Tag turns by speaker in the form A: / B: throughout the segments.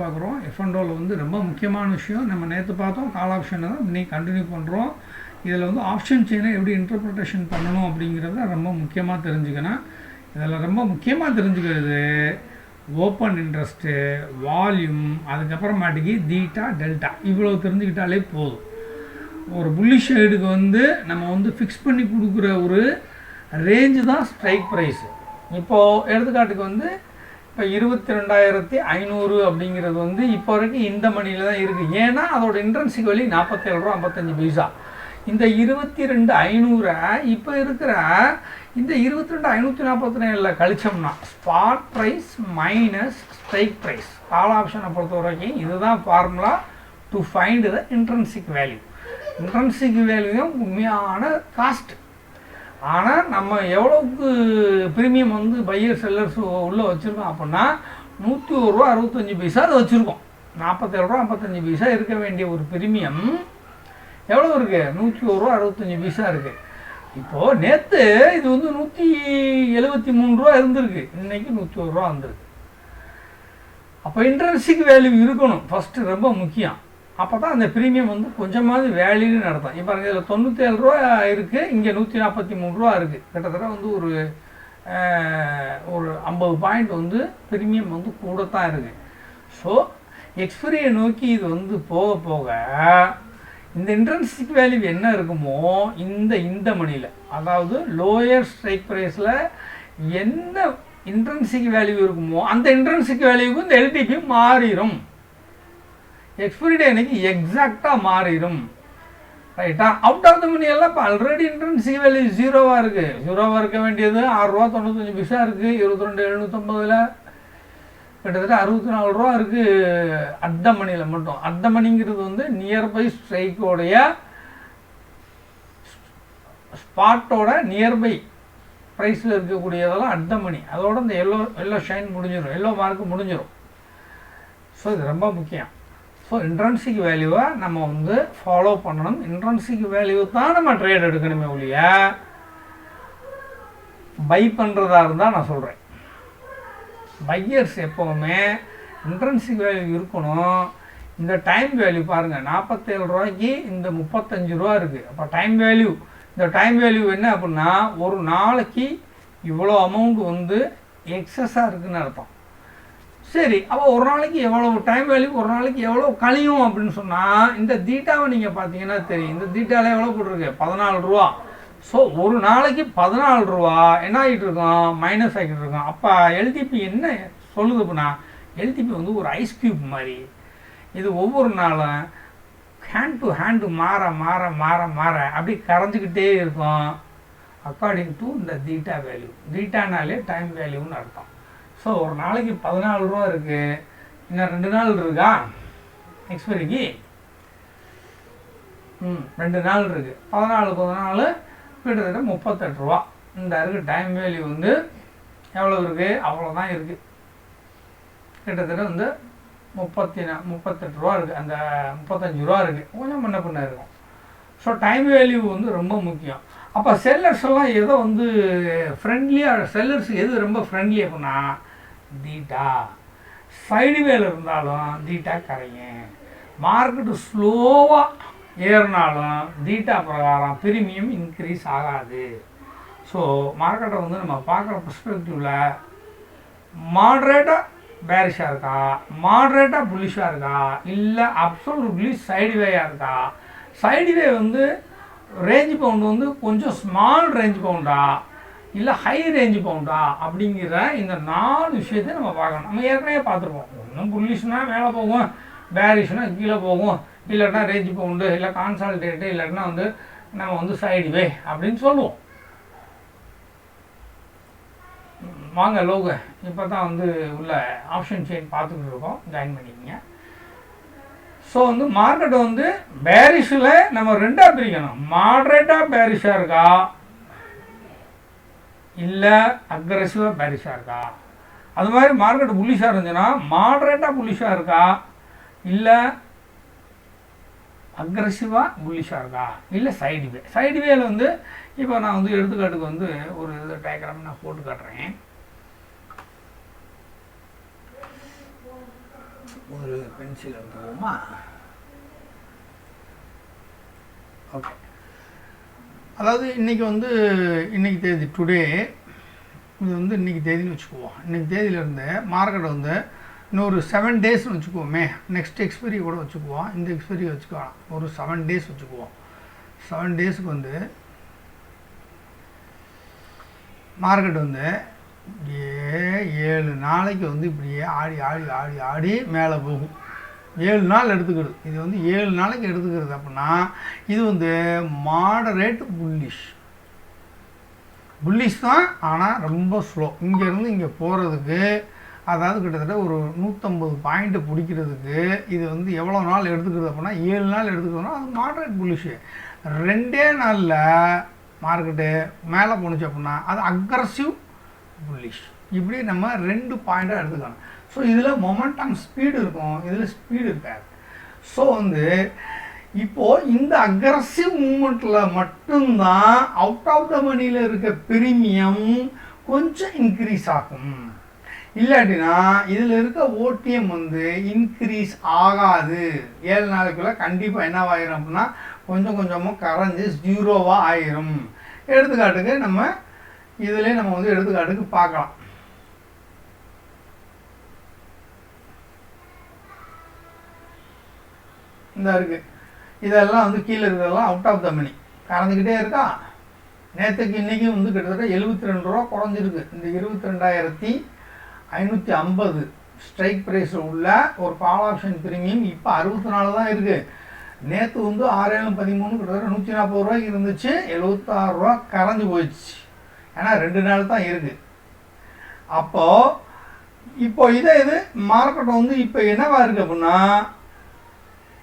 A: பார்க்குறோம். எஃப்என்டோவில் வந்து ரொம்ப முக்கியமான விஷயம் நம்ம நேற்று பார்த்தோம். கால் ஆப்ஷனை தான் இன்னைக்கு கண்டினியூ பண்ணுறோம். இதில் வந்து ஆப்ஷன் செயினை எப்படி இன்டர்பிரிட்டேஷன் பண்ணணும் அப்படிங்கிறத ரொம்ப முக்கியமாக தெரிஞ்சுக்கணும். இதில் ரொம்ப முக்கியமாக தெரிஞ்சுக்கிறது ஓப்பன் இன்ட்ரெஸ்ட்டு, வால்யூம், அதுக்கப்புறமாட்டிக்கு தீட்டா டெல்டா, இவ்வளோ தெரிஞ்சுக்கிட்டாலே போதும். ஒரு புல்லிஷ் சைடுக்கு வந்து நம்ம வந்து ஃபிக்ஸ் பண்ணி கொடுக்குற ஒரு ரேஞ்சு தான் ஸ்ட்ரைக் ப்ரைஸு. இப்போது எடுத்துக்காட்டுக்கு வந்து இப்போ 22,500 அப்படிங்கிறது வந்து இப்போ வரைக்கும் இந்த மணியில் தான் இருக்குது. ஏன்னா அதோட இன்ட்ரென்சிக் வேல்யூ 47 ரூபா 55 பைசா. இந்த 22,500 இப்போ இருக்கிற இந்த 22,547 கழிச்சோம்னா spot price minus strike price, call ஆப்ஷனை பொறுத்த வரைக்கும் இதுதான் formula to find the intrinsic value. Intrinsic value தான் உண்மையான காஸ்ட். ஆனால் நம்ம எவ்வளோக்கு ப்ரீமியம் வந்து பையர் செல்லர்ஸ் உள்ளே வச்சுருக்கோம் அப்படின்னா 101 ரூபா 65 பைசா அதை வச்சுருக்கோம். 47 ரூபா 55 பைசா இருக்க வேண்டிய ஒரு ப்ரீமியம் எவ்வளோ இருக்குது? 101 ரூபா 65 பைசா இருக்குது. இப்போது நேற்று இது வந்து 173 ரூபா இருந்திருக்கு, இன்றைக்கி 101 ரூபா வந்துருக்கு. அப்போ இன்ட்ரென்சிக் வேல்யூ இருக்கணும் ஃபஸ்ட்டு, ரொம்ப முக்கியம். அப்போ தான் அந்த ப்ரீமியம் வந்து கொஞ்சமாவது வேல்யூன்னு நடத்தும். இப்போ இதில் 97 ரூபா இருக்குது, இங்கே 143 ரூபா இருக்குது. கிட்டத்தட்ட வந்து ஒரு 50 பாயிண்ட் வந்து ப்ரீமியம் வந்து கூட தான் இருக்குது. ஸோ எக்ஸ்பிரியை நோக்கி இது வந்து போக போக இந்த இன்ட்ரென்சிக் வேல்யூ என்ன இருக்குமோ இந்த மணியில், அதாவது லோயர் ஸ்ட்ரைக் ப்ரைஸில் என்ன இன்ட்ரென்சிக் வேல்யூ இருக்குமோ அந்த இன்ட்ரென்சிக் வேல்யூக்கு இந்த எல்டிபி மாறிடும். எக்ஸ்பிரி டே அன்னைக்கு எக்ஸாக்டாக மாறிடும். ரைட்டா? அவுட் ஆஃப் த மணி எல்லாம் இப்போ ஆல்ரெடி இன்ட்ரென்சிக் வேல்யூ ஜீரோவாக இருக்குது. ஜீரோவாக இருக்க வேண்டியது 6 ரூபா 95 பைசா இருக்குது. 22,750 கிட்டத்தட்ட 64 ரூபா இருக்குது அட் த மணியில் மட்டும். அட் த மணிங்கிறது வந்து நியர்பை ஸ்ட்ரைக்கோடைய ஸ்பாட்டோட நியர்பை ப்ரைஸில் இருக்கக்கூடியதெல்லாம் அட் த மணி. அதோட இந்த எல்லோ ஷைன் முடிஞ்சிடும், எல்லோ மார்க் முடிஞ்சிடும். ஸோ இது ரொம்ப முக்கியம். ஸோ இன்ட்ரென்சிக் வேல்யூவை நம்ம வந்து ஃபாலோ பண்ணணும். இன்ட்ரென்சிக் வேல்யூ தான் நம்ம ட்ரேட் எடுக்கணுமே ஒழிய பை பண்ணுறதா இருந்தால் நான் சொல்கிறேன். பையர்ஸ் எப்போவுமே இன்ட்ரென்சிக் வேல்யூ இருக்கணும். இந்த டைம் வேல்யூ பாருங்கள், 47 ரூபாய்க்கு இந்த 35 ரூபா இருக்குது. அப்போ டைம் வேல்யூ, இந்த டைம் வேல்யூ என்ன அப்படின்னா ஒரு நாளைக்கு இவ்வளோ அமௌண்ட் வந்து எக்ஸஸாக இருக்குதுன்னு அர்த்தம். சரி, அப்போ ஒரு நாளைக்கு எவ்வளோ டைம் வேல்யூ, ஒரு நாளைக்கு எவ்வளோ கழியும் அப்படின்னு சொன்னால் இந்த தீட்டாவை நீங்கள் பார்த்தீங்கன்னா தெரியும். இந்த தீட்டாவில் எவ்வளோ போட்டிருக்கு? 14 ரூபா. ஸோ ஒரு நாளைக்கு 14 ரூபா என்ன ஆகிட்டு இருக்கோம்? மைனஸ் ஆகிட்டு இருக்கோம். அப்போ எல்டிபி என்ன சொல்லுது அப்படின்னா, எல்டிபி வந்து ஒரு ஐஸ் க்யூப் மாதிரி. இது ஒவ்வொரு நாளும் ஹேண்ட் டு ஹேண்டு மாற மாற மாற மாற அப்படி கரைஞ்சிக்கிட்டே இருக்கும் அக்கார்டிங் டு இந்த தீட்டா வேல்யூ. தீட்டானாலே டைம் வேல்யூன்னு அர்த்தம். ஸோ ஒரு நாளைக்கு 14 ரூபா இருக்குது, இன்னும் 2 நாள் இருக்கா எக்ஸ்பைரிக்கு? 2 நாள் இருக்குது. 14 கிட்டத்தட்ட 38 ரூபா. இந்த இருக்குது டைம் வேல்யூ வந்து எவ்வளோ இருக்குது? அவ்வளோதான் இருக்குது. கிட்டத்தட்ட வந்து 38 ரூபா இருக்குது. அந்த 35 ரூபா இருக்குது, கொஞ்சம் முன்ன பின்ன இருக்கும். ஸோ டைம் வேல்யூ வந்து ரொம்ப முக்கியம். அப்போ செல்லர்ஸ் எல்லாம் எதோ வந்து ஃப்ரெண்ட்லியாக, செல்லர்ஸ் எது ரொம்ப ஃப்ரெண்ட்லி அப்படின்னா தீட்டா. சைடுவேல இருந்தாலும் தீட்டா கரையும். மார்க்கெட்டு ஸ்லோவாக ஏறினாலும் தீட்டா பிரகாரம் ப்ரீமியம் இன்க்ரீஸ் ஆகாது. ஸோ மார்க்கெட்டை வந்து நம்ம பார்க்குற பெர்ஸ்பெக்டிவில் மாட்ரேட்டாக பேரிஷாக இருக்கா, மாட்ரேட்டாக புல்லிஷாக இருக்கா, இல்லை அப்சல்யூட்லி சைடுவேயாக இருக்கா. சைடுவே வந்து ரேஞ்ச் பவுண்டு வந்து கொஞ்சம் ஸ்மால் ரேஞ்ச் பவுண்டா இல்லை ஹை ரேஞ்ச் பவுண்டா அப்படிங்கிற இந்த 4 விஷயத்தை நம்ம பார்க்கணும். நம்ம ஏற்கனவே பார்த்துருப்போம். ஒன்றும் புல்லிஷ்னா மேலே போகும், பேரிஷ்னா கீழே போகும், இல்லைன்னா ரேஞ்ச் பவுண்டு, இல்லை கான்சால்டேட்டு, இல்லைன்னா வந்து நம்ம வந்து சைடுவே அப்படின்னு சொல்லுவோம். வாங்க லோக இப்போ தான் வந்து உள்ள ஆப்ஷன் செயின் பார்த்துக்கிட்டு இருக்கோம், ஜாயின் பண்ணிக்கிங்க. ஸோ வந்து மார்க்கெட் வந்து பேரிஷில் நம்ம 2ஆக பிரிக்கணும். மாட்ரேட்டாக பேரிஷாக இருக்கா, இல்லை அக்ரெசிவாக பேரிஷாக இருக்கா. அது மாதிரி மார்க்கெட் புல்லிஷாக இருந்துச்சுன்னா மாட்ரேட்டாக புல்லிஷாக இருக்கா, இல்லை அக்ரெசிவாக புல்லிஷாக இருக்கா, இல்லை சைடுவே. சைடுவேல வந்து இப்போ நான் வந்து எடுத்துக்காட்டுக்கு வந்து ஒரு இது டயக்ராம் நான் போட்டு காட்டுறேன். ஒரு பென்சில் எடுத்துக்குவோமா? ஓகே, அதாவது இன்றைக்கி தேதி டுடே, இது இன்றைக்கி தேதின்னு வச்சுக்குவோம். இன்றைக்கி தேதியிலேருந்து மார்க்கெட் இன்னொரு 7 டேஸ்னு வச்சுக்குவோமே. நெக்ஸ்ட் எக்ஸ்பைரி கூட வச்சுக்குவோம், இந்த எக்ஸ்பைரி வச்சுக்கலாம். ஒரு 7 டேஸ் வச்சுக்குவோம். 7 டேஸுக்கு மார்க்கெட் இப்படியே 7 நாளைக்கு இப்படியே ஆடி ஆடி ஆடி ஆடி மேலே போகும். 7 நாள் எடுத்துக்கிறது. இது 7 நாளைக்கு எடுத்துக்கிறது அப்படின்னா இது மாடரேட் புல்லிஷ் தான், ஆனால் ரொம்ப ஸ்லோ. இங்கேருந்து இங்கே போகிறதுக்கு, அதாவது கிட்டத்தட்ட ஒரு 150 பாயிண்ட்டு பிடிக்கிறதுக்கு இது எவ்வளோ நாள் எடுத்துக்கிறது அப்படின்னா 7 நாள் எடுத்துக்கிறதுனா அது மாடரேட் புல்லிஷு. 2 நாளில் மார்க்கெட்டு மேலே போணுச்சு அப்படின்னா அது அக்ரஸிவ் புல்லிஷ். இப்படி நம்ம 2 பாயிண்ட்டாக எடுத்துக்கணும். ஸோ இதில் மொமெண்டம் ஸ்பீடு இருக்கும், இதில் ஸ்பீடு இருக்காது. ஸோ இப்போது இந்த அக்ரஸிவ் மூமெண்ட்டில் மட்டும்தான் அவுட் ஆஃப் த மணியில் இருக்க ப்ரீமியம் கொஞ்சம் இன்க்ரீஸ் ஆகும். இல்லாட்டினா இதில் இருக்க ஓடிஎம் இன்க்ரீஸ் ஆகாது. 7 நாளைக்குள்ளே கண்டிப்பாக என்னவாயிரும் அப்படின்னா கொஞ்சம் கொஞ்சமாக கரைஞ்சி 0வா ஆயிரும். எடுத்துக்காட்டுக்கு நம்ம இதிலே நம்ம எடுத்துக்காட்டுக்கு பார்க்கலாம். இந்த இருக்குது, இதெல்லாம் கீழே இருக்கிறதெல்லாம் அவுட் ஆஃப் த மணி கறந்துக்கிட்டே இருக்கா. நேற்றுக்கு இன்றைக்கும் கிட்டத்தட்ட 72 ரூபா குறைஞ்சிருக்கு. இந்த 22,550 ஸ்ட்ரைக் ப்ரைஸில் உள்ள ஒரு கால் ஆப்ஷன் ப்ரீமியம் இப்போ 64 தான் இருக்குது. நேற்று 6,713 கிட்டத்தட்ட 140 ரூபாய்க்கு இருந்துச்சு, 76 ரூபா கரைஞ்சி போயிடுச்சு. ஏன்னா 2 நாள் தான் இருக்குது. அப்போது இப்போ இது மார்க்கெட் இப்போ என்னவா இருக்குது அப்படின்னா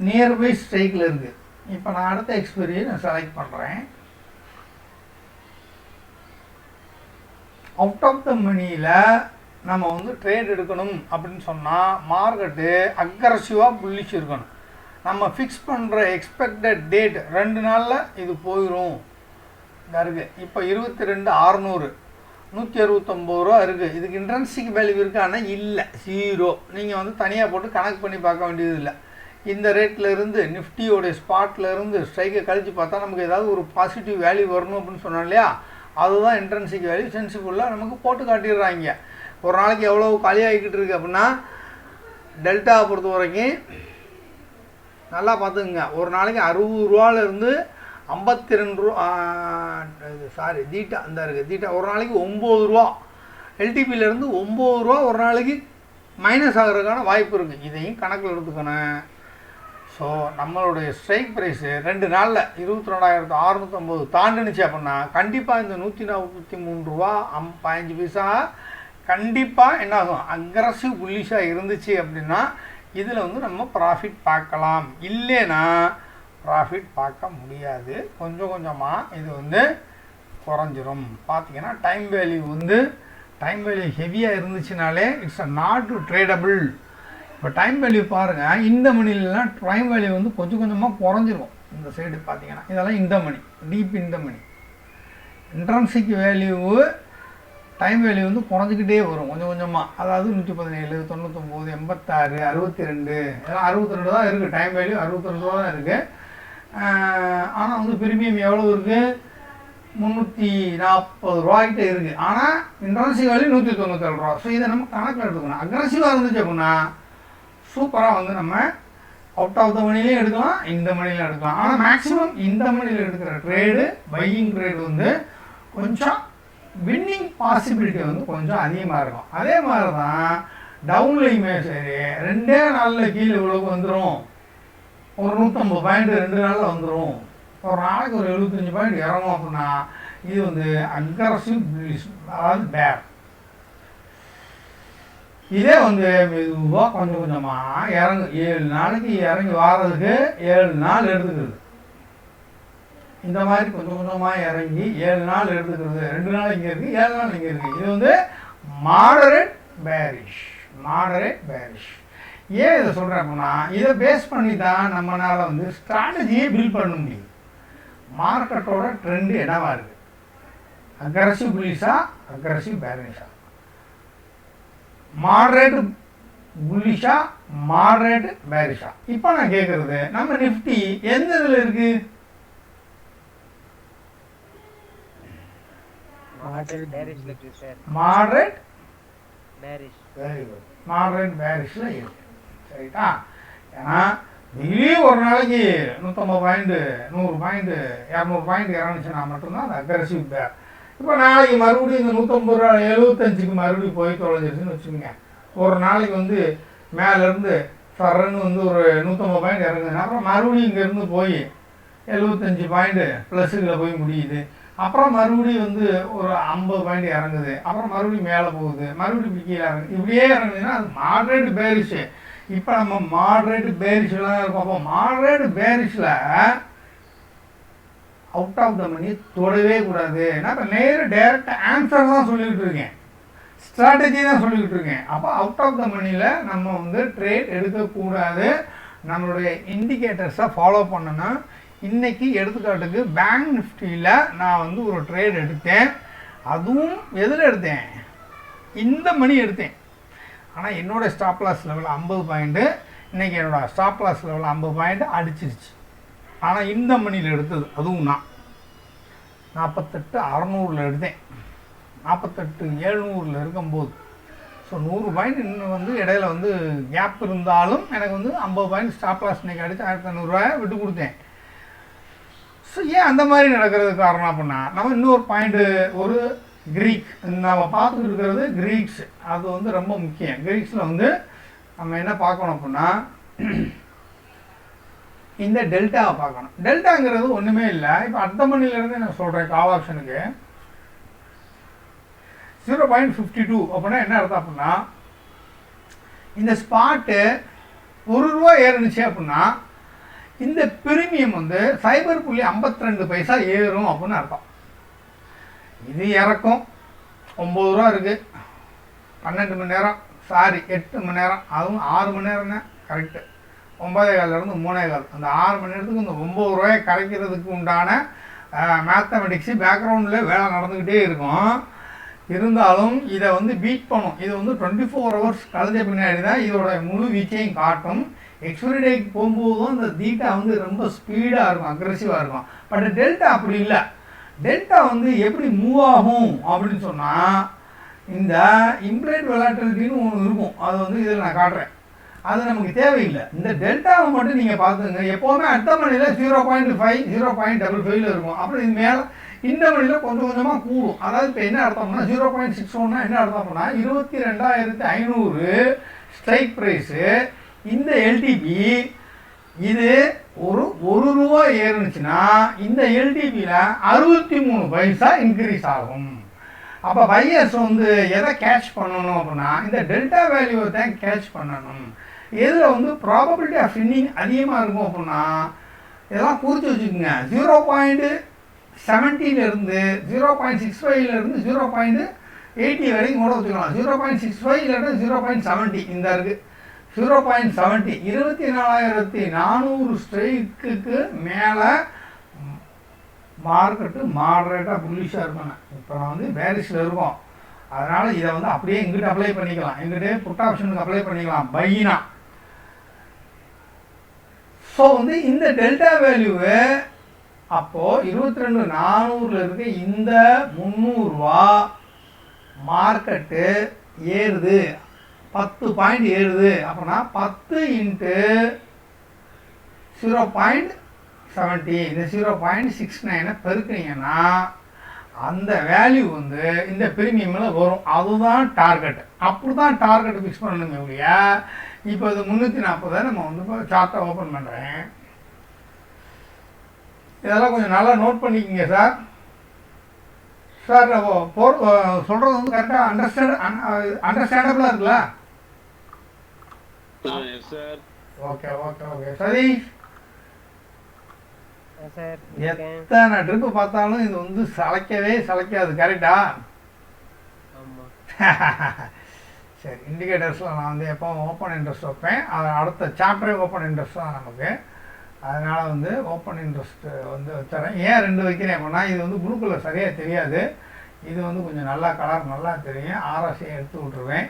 A: நியர்பை ஸ்ட்ரைக்கில் இருக்குது. இப்போ நான் அடுத்த எக்ஸ்பைரியை நான் செலக்ட் பண்ணுறேன். அவுட் ஆஃப் த மணியில் நம்ம ட்ரேட் எடுக்கணும் அப்படின்னு சொன்னால் மார்க்கெட்டு அக்ரஸிவாக புல்லிஷ் இருக்கணும். நம்ம ஃபிக்ஸ் பண்ணுற எக்ஸ்பெக்டட் டேட் 2 நாளில் இது போயிடும். இதாக இருக்குது. இப்போ 22,600 169 ரூபா இருக்குது. இதுக்கு இன்ட்ரென்சிக் வேல்யூ இருக்கான்னா இல்லை, 0. நீங்கள் தனியாக போட்டு கணக்கு பண்ணி பார்க்க வேண்டியது இல்லை. இந்த ரேட்டில் இருந்து நிஃப்டியோடைய ஸ்பாட்டில் இருந்து ஸ்ட்ரைக்கை கழித்து பார்த்தா நமக்கு ஏதாவது ஒரு பாசிட்டிவ் வேல்யூ வரணும் அப்படின்னு சொன்னோம் இல்லையா, அதுதான் இன்ட்ரென்சிக் வேல்யூ. சென்சிபிளாக நமக்கு போட்டு காட்டிடுறாங்க. ஒரு நாளைக்கு எவ்வளோ காலியாகிக்கிட்டு இருக்குது அப்படின்னா டெல்டாவை பொறுத்த வரைக்கும் நல்லா பார்த்துக்குங்க. ஒரு நாளைக்கு 60 ரூபாலேருந்து 52 ரூபா, சாரி தீட்டா இந்த இருக்குது. தீட்டா ஒரு நாளைக்கு 9 ரூபா, எல்டிபியிலேருந்து 9 ரூபா ஒரு நாளைக்கு மைனஸ் ஆகிறதுக்கான வாய்ப்பு இருக்குது. இதையும் கணக்கில் எடுத்துக்கணும். ஸோ நம்மளுடைய ஸ்ட்ரைக் ப்ரைஸு 2 நாளில் 22,650 தாண்டுனுச்சு அப்படின்னா கண்டிப்பாக இந்த 143 ரூபா 15 பைசா கண்டிப்பாக என்ன ஆகும், அக்ரஸிவ் புல்லிஷாக இருந்துச்சு அப்படின்னா இதில் நம்ம ப்ராஃபிட் பார்க்கலாம். இல்லைன்னா ப்ராஃபிட் பார்க்க முடியாது. கொஞ்சம் கொஞ்சமாக இது குறைஞ்சிரும். பார்த்திங்கன்னா டைம் வேல்யூ ஹெவியாக இருந்துச்சுனாலே இட்ஸ் நாட் ட்ரேடபிள். இப்போ டைம் வேல்யூ பாருங்கள், இந்த மணிலெலாம் டைம் வேல்யூ கொஞ்சம் கொஞ்சமாக குறைஞ்சிரும். இந்த சைடு பார்த்திங்கன்னா இதெல்லாம் இந்த மணி, டீப் இந்த மணி. இன்ட்ரன்சிக் வேல்யூ டைம் வேல்யூ குறைஞ்சிக்கிட்டே வரும் கொஞ்சம் கொஞ்சமாக. அதாவது 117, 99, 86, 62, இதெல்லாம் 62 தான் இருக்குது. டைம் வேல்யூ 62 ரூபா தான் இருக்குது. ஆனால் ப்ரீமியம் எவ்வளோ இருக்குது, 340 ரூபாய்கிட்ட இருக்குது. ஆனால் இன்ட்ரன்சிக் வேல்யூ 197 ரூபா. ஸோ இதை நம்ம கணக்கில் எடுத்துக்கணும். அக்ரஸிவாக இருந்துச்சு அப்படின்னா சூப்பராக நம்ம அவுட் ஆஃப் த மணிலையும் எடுக்கலாம், இந்த மணிலையும் எடுக்கலாம். ஆனால் மேக்ஸிமம் இந்த மணியில் எடுக்கிற ட்ரேடு, பையிங் ட்ரேடு கொஞ்சம் வின்னிங் பாசிபிலிட்டி கொஞ்சம் அதிகமாக இருக்கும். அதே மாதிரி தான் டவுன்லையுமே சரி, 2 நாளில் கீழே இவ்வளோக்கு வந்துடும். ஒரு 150 பாயிண்ட் 2 நாளில் வந்துடும். ஒரு நாளைக்கு ஒரு 75 பாயிண்ட் இறங்கும் அப்படின்னா இது அக்ரஸிவ் புல்லிஷ், அதாவது பேர். இதே மெதுவாக கொஞ்சம் கொஞ்சமாக 7 நாளைக்கு இறங்கி வாரதுக்கு 7 நாள் எடுத்துக்கிறது. இந்த மாதிரி கொஞ்சம் கொஞ்சமாக இறங்கி 7 நாள் எடுத்துக்கிறது. 2 நாள் இங்கே இருக்குது, 7 நாள் இங்கே இருக்குது. இது மாடரேட் பேரிஷ். ஏன் இதை சொல்கிறேன் அப்படின்னா இதை பேஸ் பண்ணி தான் நம்மளால் ஸ்ட்ராட்டஜியை பில்ட் பண்ண முடியும். மார்க்கெட்டோட ட்ரெண்டு என்னவாக இருக்குது, அக்ரஸிவ் புல்லிஷா, அக்ரஸிவ் பேரிஷா, மாடரேட் புல்லிஷா, மாடரேட், பேரிஷா. இப்போ நான் கேட்குறது, நம்ம நிஃப்டி எந்த இதில் இருக்குது? Moderate bearish. Very good. Moderate பேரிஷில் இருக்கு. சரிட்டா? ஏன்னா திடீர்னு ஒரு நாளைக்கு 150 பாயிண்ட், 100 பாயிண்ட், 200 பாயிண்ட் இறங்குச்சுன்னா மட்டும்தான் அது அக்ரெசிவ் பேர். இப்போ நாளைக்கு மறுபடியும் இந்த 150 ரூபா 75க்கு மறுபடியும் போய் தொலைஞ்சிருச்சுன்னு வச்சுக்கோங்க. ஒரு நாளைக்கு வந்து மேலேருந்து சரன்னு வந்து ஒரு 150 பாயிண்ட் இறங்குதுன்னா அப்புறம் மறுபடியும் இங்கேருந்து போய் 75 பாயிண்ட் ப்ளஸுகளை போய் முடியுது. அப்புறம் மறுபடியும் வந்து ஒரு 50 பாயிண்ட் இறங்குது. அப்புறம் மறுபடியும் மேலே போகுது, மறுபடியும் கீழே இறங்குது. இப்படியே இறங்குதுன்னா அது மாடரேட் பேரிஷு. இப்போ நம்ம மாடரேட் பேரிஷில் தான் இருக்கோம். அப்போ மாடரேட் பேரிஷில் அவுட் ஆஃப் த மணி தொடவே கூடாது. நான் இப்போ டைரக்ட் ஆன்சர் தான் சொல்லிக்கிட்டு இருக்கேன், ஸ்ட்ராட்டஜி தான் சொல்லிக்கிட்டு இருக்கேன். அப்போ அவுட் ஆஃப் த மணியில் நம்ம வந்து ட்ரேட் எடுக்கக்கூடாது. நம்மளுடைய இண்டிகேட்டர்ஸை ஃபாலோ பண்ணணும். இன்றைக்கி எடுத்துக்காட்டுக்கு பேங்க் நிஃப்டியில் நான் வந்து ஒரு ட்ரேட் எடுத்தேன். அதுவும் எதில் எடுத்தேன்? இந்த மணி எடுத்தேன். ஆனால் என்னோடய ஸ்டாப் லாஸ் லெவல் 50 பாயிண்ட்டு. இன்றைக்கி என்னோடய ஸ்டாப் லாஸ் லெவல் 50 பாயிண்ட் அடிச்சிருச்சு. ஆனால் இந்த மணியில் எடுத்தது அதுவும் நான் 48,600 எடுத்தேன். 48,700 இருக்கும்போது ஸோ 100 பாயிண்ட் இன்னும் வந்து இடையில வந்து கேப் இருந்தாலும் எனக்கு வந்து 50 பாயிண்ட் ஸ்டாப் லாஸ் இன்றைக்கி அடித்து 1,500 விட்டு கொடுத்தேன். ஸோ ஏன் அந்த மாதிரி நடக்கிறதுக்கு காரணம் அப்படின்னா, நம்ம இன்னொரு பாயிண்ட்டு ஒரு கிரீக் நம்ம பார்த்துட்டு இருக்கிறது கிரீக்ஸ். அது வந்து ரொம்ப முக்கியம். கிரீக்ஸில் வந்து நம்ம என்ன பார்க்கணும் அப்படின்னா இந்த டெல்டாவை பார்க்கணும். டெல்டாங்கிறது ஒன்றுமே இல்லை. இப்போ அடுத்த மணிலேருந்து நான் சொல்கிறேன், கால் ஆப்ஷனுக்கு 0.52 அப்படின்னா என்ன அர்த்தம் அப்படின்னா, இந்த ஸ்பாட்டு ₹1 ஏறுனுச்சு அப்படின்னா இந்த பிரீமியம் வந்து 0.52 பைசா ஏறும் அப்படின்னு அர்த்தம். இது இறக்கும் 9 ரூபா இருக்குது, 12 மணி நேரம், 8 மணி நேரம், அதுவும் 6 மணி நேரம் தான் கரெக்டு. 9:15 3:15 அந்த 6 மணி நேரத்துக்கு இந்த 9 ரூபாயை கரைக்கிறதுக்கு உண்டான மேத்தமெட்டிக்ஸு பேக்ரவுண்டில் வேலை நடந்துக்கிட்டே இருக்கும். இருந்தாலும் இதை வந்து பீட் பண்ணும். இது வந்து 24 ஹவர்ஸ் கழிஞ்ச பின்னாடி தான் இதோட முழு வீச்சையும் காட்டும். எக்ஸ்பைரி டேக்கு போகும்போதும் இந்த தீட்டா வந்து ரொம்ப ஸ்பீடாக இருக்கும், அக்ரெசிவாக இருக்கும். பட் டெல்டா அப்படி இல்லை. டெல்டா வந்து எப்படி மூவ் ஆகும் அப்படின்னு சொன்னால், இந்த இம்ப்ளைட் வெலாட்டிலிட்டின்னு ஒன்று இருக்கும். அது வந்து இதில் நான் காட்டுறேன். அது நமக்கு தேவையில்லை. இந்த டெல்டாவை மட்டும் நீங்கள் பார்த்துங்க. எப்போவுமே அடுத்த மணியில் 0.5 0.55 இருக்கும். அப்புறம் இது மேலே இந்த மணியில் கொஞ்சம் கொஞ்சமாக கூடும். அதாவது இப்போ என்ன அர்த்தம்னா 0.61 என்ன அர்த்தம்னா 22,500 ஸ்ட்ரைக் ப்ரைஸு. இந்த எல்டிபி இது ஒரு ரூபா ஏறுனுச்சுன்னா இந்த எல்டிபியில் 63 பைசா இன்க்ரீஸ் ஆகும். அப்போ பையர்ஸ் வந்து எதை கேட்ச் பண்ணணும் அப்படின்னா இந்த டெல்டா வேல்யூவை தான் கேட்ச் பண்ணணும். இதில் வந்து ப்ராபபிலிட்டி ஆஃப் வின்னிங் அதிகமாக இருக்கும் அப்படின்னா இதெல்லாம் குறித்து வச்சுக்கோங்க. 0.70 0.65 0.80 வரைக்கும் கூட வச்சுக்கலாம். 0.65 இல்லைன்னா 0.70 இந்த இருக்குது 0.70 24,400 ஸ்ட்ரைக்குக்கு மேலே மார்க்கெட்டு மாடரேட்டாக புல்லிஷாக இருக்கணும். இப்போ நான் வந்து பேரிஷில் இருக்கோம். அதனால் இதை வந்து அப்படியே இங்கிட்ட அப்ளை பண்ணிக்கலாம், எங்கிட்டே புட் ஆப்ஷனுக்கு அப்ளை பண்ணிக்கலாம் பையினா. ஸோ வந்து இந்த டெல்டா வேல்யூவு அப்போது 22,400 இருக்க இந்த 300 ரூபா மார்க்கெட்டு ஏறுது, 10 பாயிண்ட் ஏறுது அப்படின்னா 10 இன்ட்டு 0.70 இந்த 0.69 பெருக்குனீங்கன்னா அந்த வேல்யூ வந்து இந்த பிரீமியமில் வரும். அதுதான் டார்கெட். அப்படி தான் டார்கெட் ஃபிக்ஸ் பண்ணணுங்க இல்லையா. இப்போ இது 340 நம்ம வந்து இப்போ சார்ட்டை ஓப்பன் பண்ணுறேன். இதெல்லாம் கொஞ்சம் நல்லா நோட் பண்ணிக்கோங்க சார். சார் சொல்கிறது வந்து கரெக்டாக அண்டர்ஸ்டாண்டபிளாக இருக்குல்ல? Okay okay okay. சதீஷ், எத்தனை ட்ரிப்பு பார்த்தாலும் இது வந்து சளைக்காது. கரெக்டா? சரி, இண்டிகேட்டர்ஸில் நான் வந்து எப்போ ஓப்பன் இன்ட்ரெஸ்ட் வைப்பேன். அது அடுத்த சாப்டரே ஓப்பன் இன்ட்ரெஸ்ட் தான் நமக்கு. அதனால் வந்து ஓப்பன் இன்ட்ரெஸ்ட் வந்து வச்சுறேன். ஏன் 2 வைக்கிறேன் அப்படின்னா இது வந்து குரூப்பில் சரியாக தெரியாது. இது வந்து கொஞ்சம் நல்லா கலர் நல்லா தெரியும். ஆர்எஸ்ஐ எடுத்து விட்ருவேன்.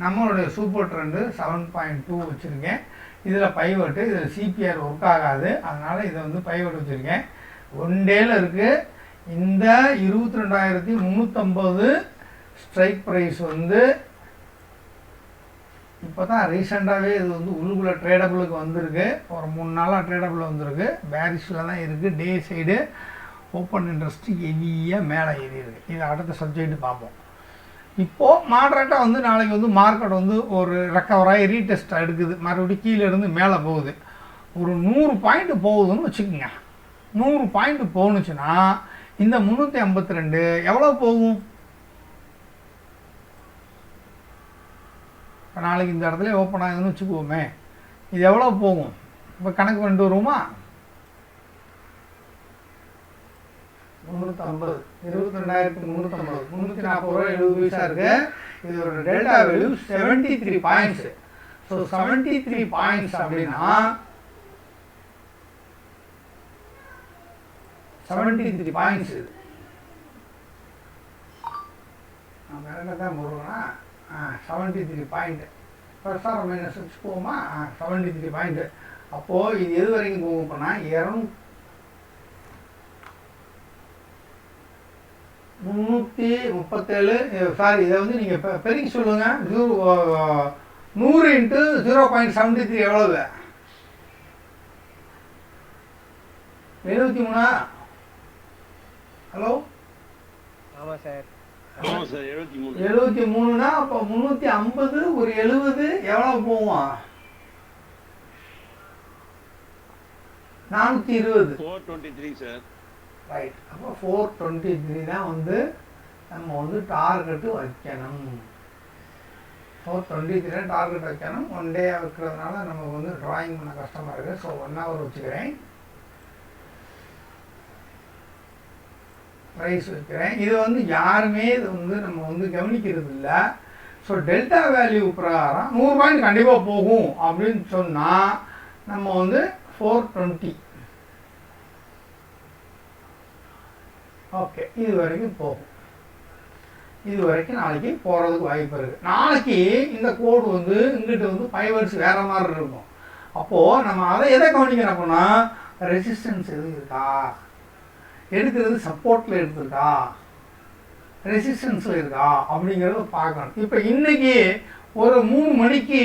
A: நம்மளுடைய சூப்பர் ட்ரெண்டு 7.2 வச்சுருக்கேன். இதில் பைவட்டு, இதில் சிபிஆர் ஒர்க் ஆகாது, அதனால் இதை வந்து பைவட் வச்சுருக்கேன். ஒன் டேயில் இருக்குது. இந்த 22,350 ஸ்ட்ரைக் ப்ரைஸ் வந்து இப்போ தான் ரீசெண்டாகவே இது வந்து உள்ளுக்குள்ளே ட்ரேடபிளுக்கு வந்திருக்கு. ஒரு 3 நாளாக ட்ரேடபிள் வந்திருக்கு. பேரிஷில் தான் இருக்குது. டே சைடு ஓப்பன் இன்ட்ரெஸ்ட் ஹெவியாக மேலே ஏறி இருக்குது. இது அடுத்த சப்ஜெக்ட் பார்ப்போம். இப்போது மாட்ரேட்டாக வந்து நாளைக்கு வந்து மார்க்கெட் வந்து ஒரு ரெக்கவராகி ரீடெஸ்ட் எடுக்குது, மறுபடியும் கீழே இருந்து மேலே போகுது. ஒரு 100 பாயிண்ட் போகுதுன்னு வச்சுக்கோங்க. 100 பாயிண்ட் போணுச்சுன்னா இந்த 352 எவ்வளோ போகும்? இப்போ நாளைக்கு இந்த இடத்துல ஓப்பன் ஆகுதுன்னு வச்சுக்குவோமே, இது எவ்வளோ போகும்? இப்போ கணக்கு பண்ணிட்டு வருவோமா? 350, 22,350, 340 ரூபா 70 பைசா இருக்கு. இதோட delta value 73 points. So 73 points அப்படின்னா 73 பாயிண்ட்ஸ். இது நான் வேற என்ன தான் போடுவேன்னா 73 பாயிண்ட் ப்ளஸ் ஆர் மைனஸ் வச்சுக்குவோமா? 73 பாயிண்ட். அப்போது இது எது வரைக்கும் போகும்? போனால் 337. சாரி, இதை வந்து நீங்கள் பெருக்கி சொல்லுங்கள். 100 இன்ட்டு 0.73 எவ்வளவு? 73. ஹலோ,
B: ஆமாம் சார்.
A: 73னா அப்போ 350 ஒரு 70 எவ்வளோ போவோம்? 420.
C: 423 சார்.
A: ரைட். அப்போ 423 தான் வந்து நம்ம வந்து டார்கெட்டு வைக்கணும். 423 டார்கெட் வைக்கணும். ஒன் டே வைக்கிறதுனால நமக்கு வந்து ட்ராயிங் பண்ண கஷ்டமாக இருக்குது. ஸோ 1 ஹவர் வச்சுக்கிறேன், ப்ரைஸ் வைக்கிறேன். இது வந்து யாருமே இது வந்து நம்ம வந்து கவனிக்கிறது இல்லை. ஸோ டெல்டா வேல்யூ பிரகாரம் 100 பாயிண்ட் கண்டிப்பாக போகும் அப்படின்னு சொன்னால் நம்ம வந்து 420 ஓகே இது வரைக்கும் போகும். இது வரைக்கும் நாளைக்கு போகிறதுக்கு வாய்ப்பு இருக்குது. நாளைக்கு இந்த கோடு வந்து இங்கிட்ட வந்து பைவர்ஸ் வேறு மாதிரி இருக்கும். அப்போது நம்ம அதை எதை கவனிக்கணும் அப்படின்னா, ரெசிஸ்டன்ஸ் எதுவும் இருக்கா, எடுக்கிறது சப்போர்ட்டில் எடுத்துருக்கா, ரெசிஸ்டன்ஸில் இருக்கா அப்படிங்கிறத பார்க்கணும். இப்போ இன்றைக்கி ஒரு 3 மணிக்கு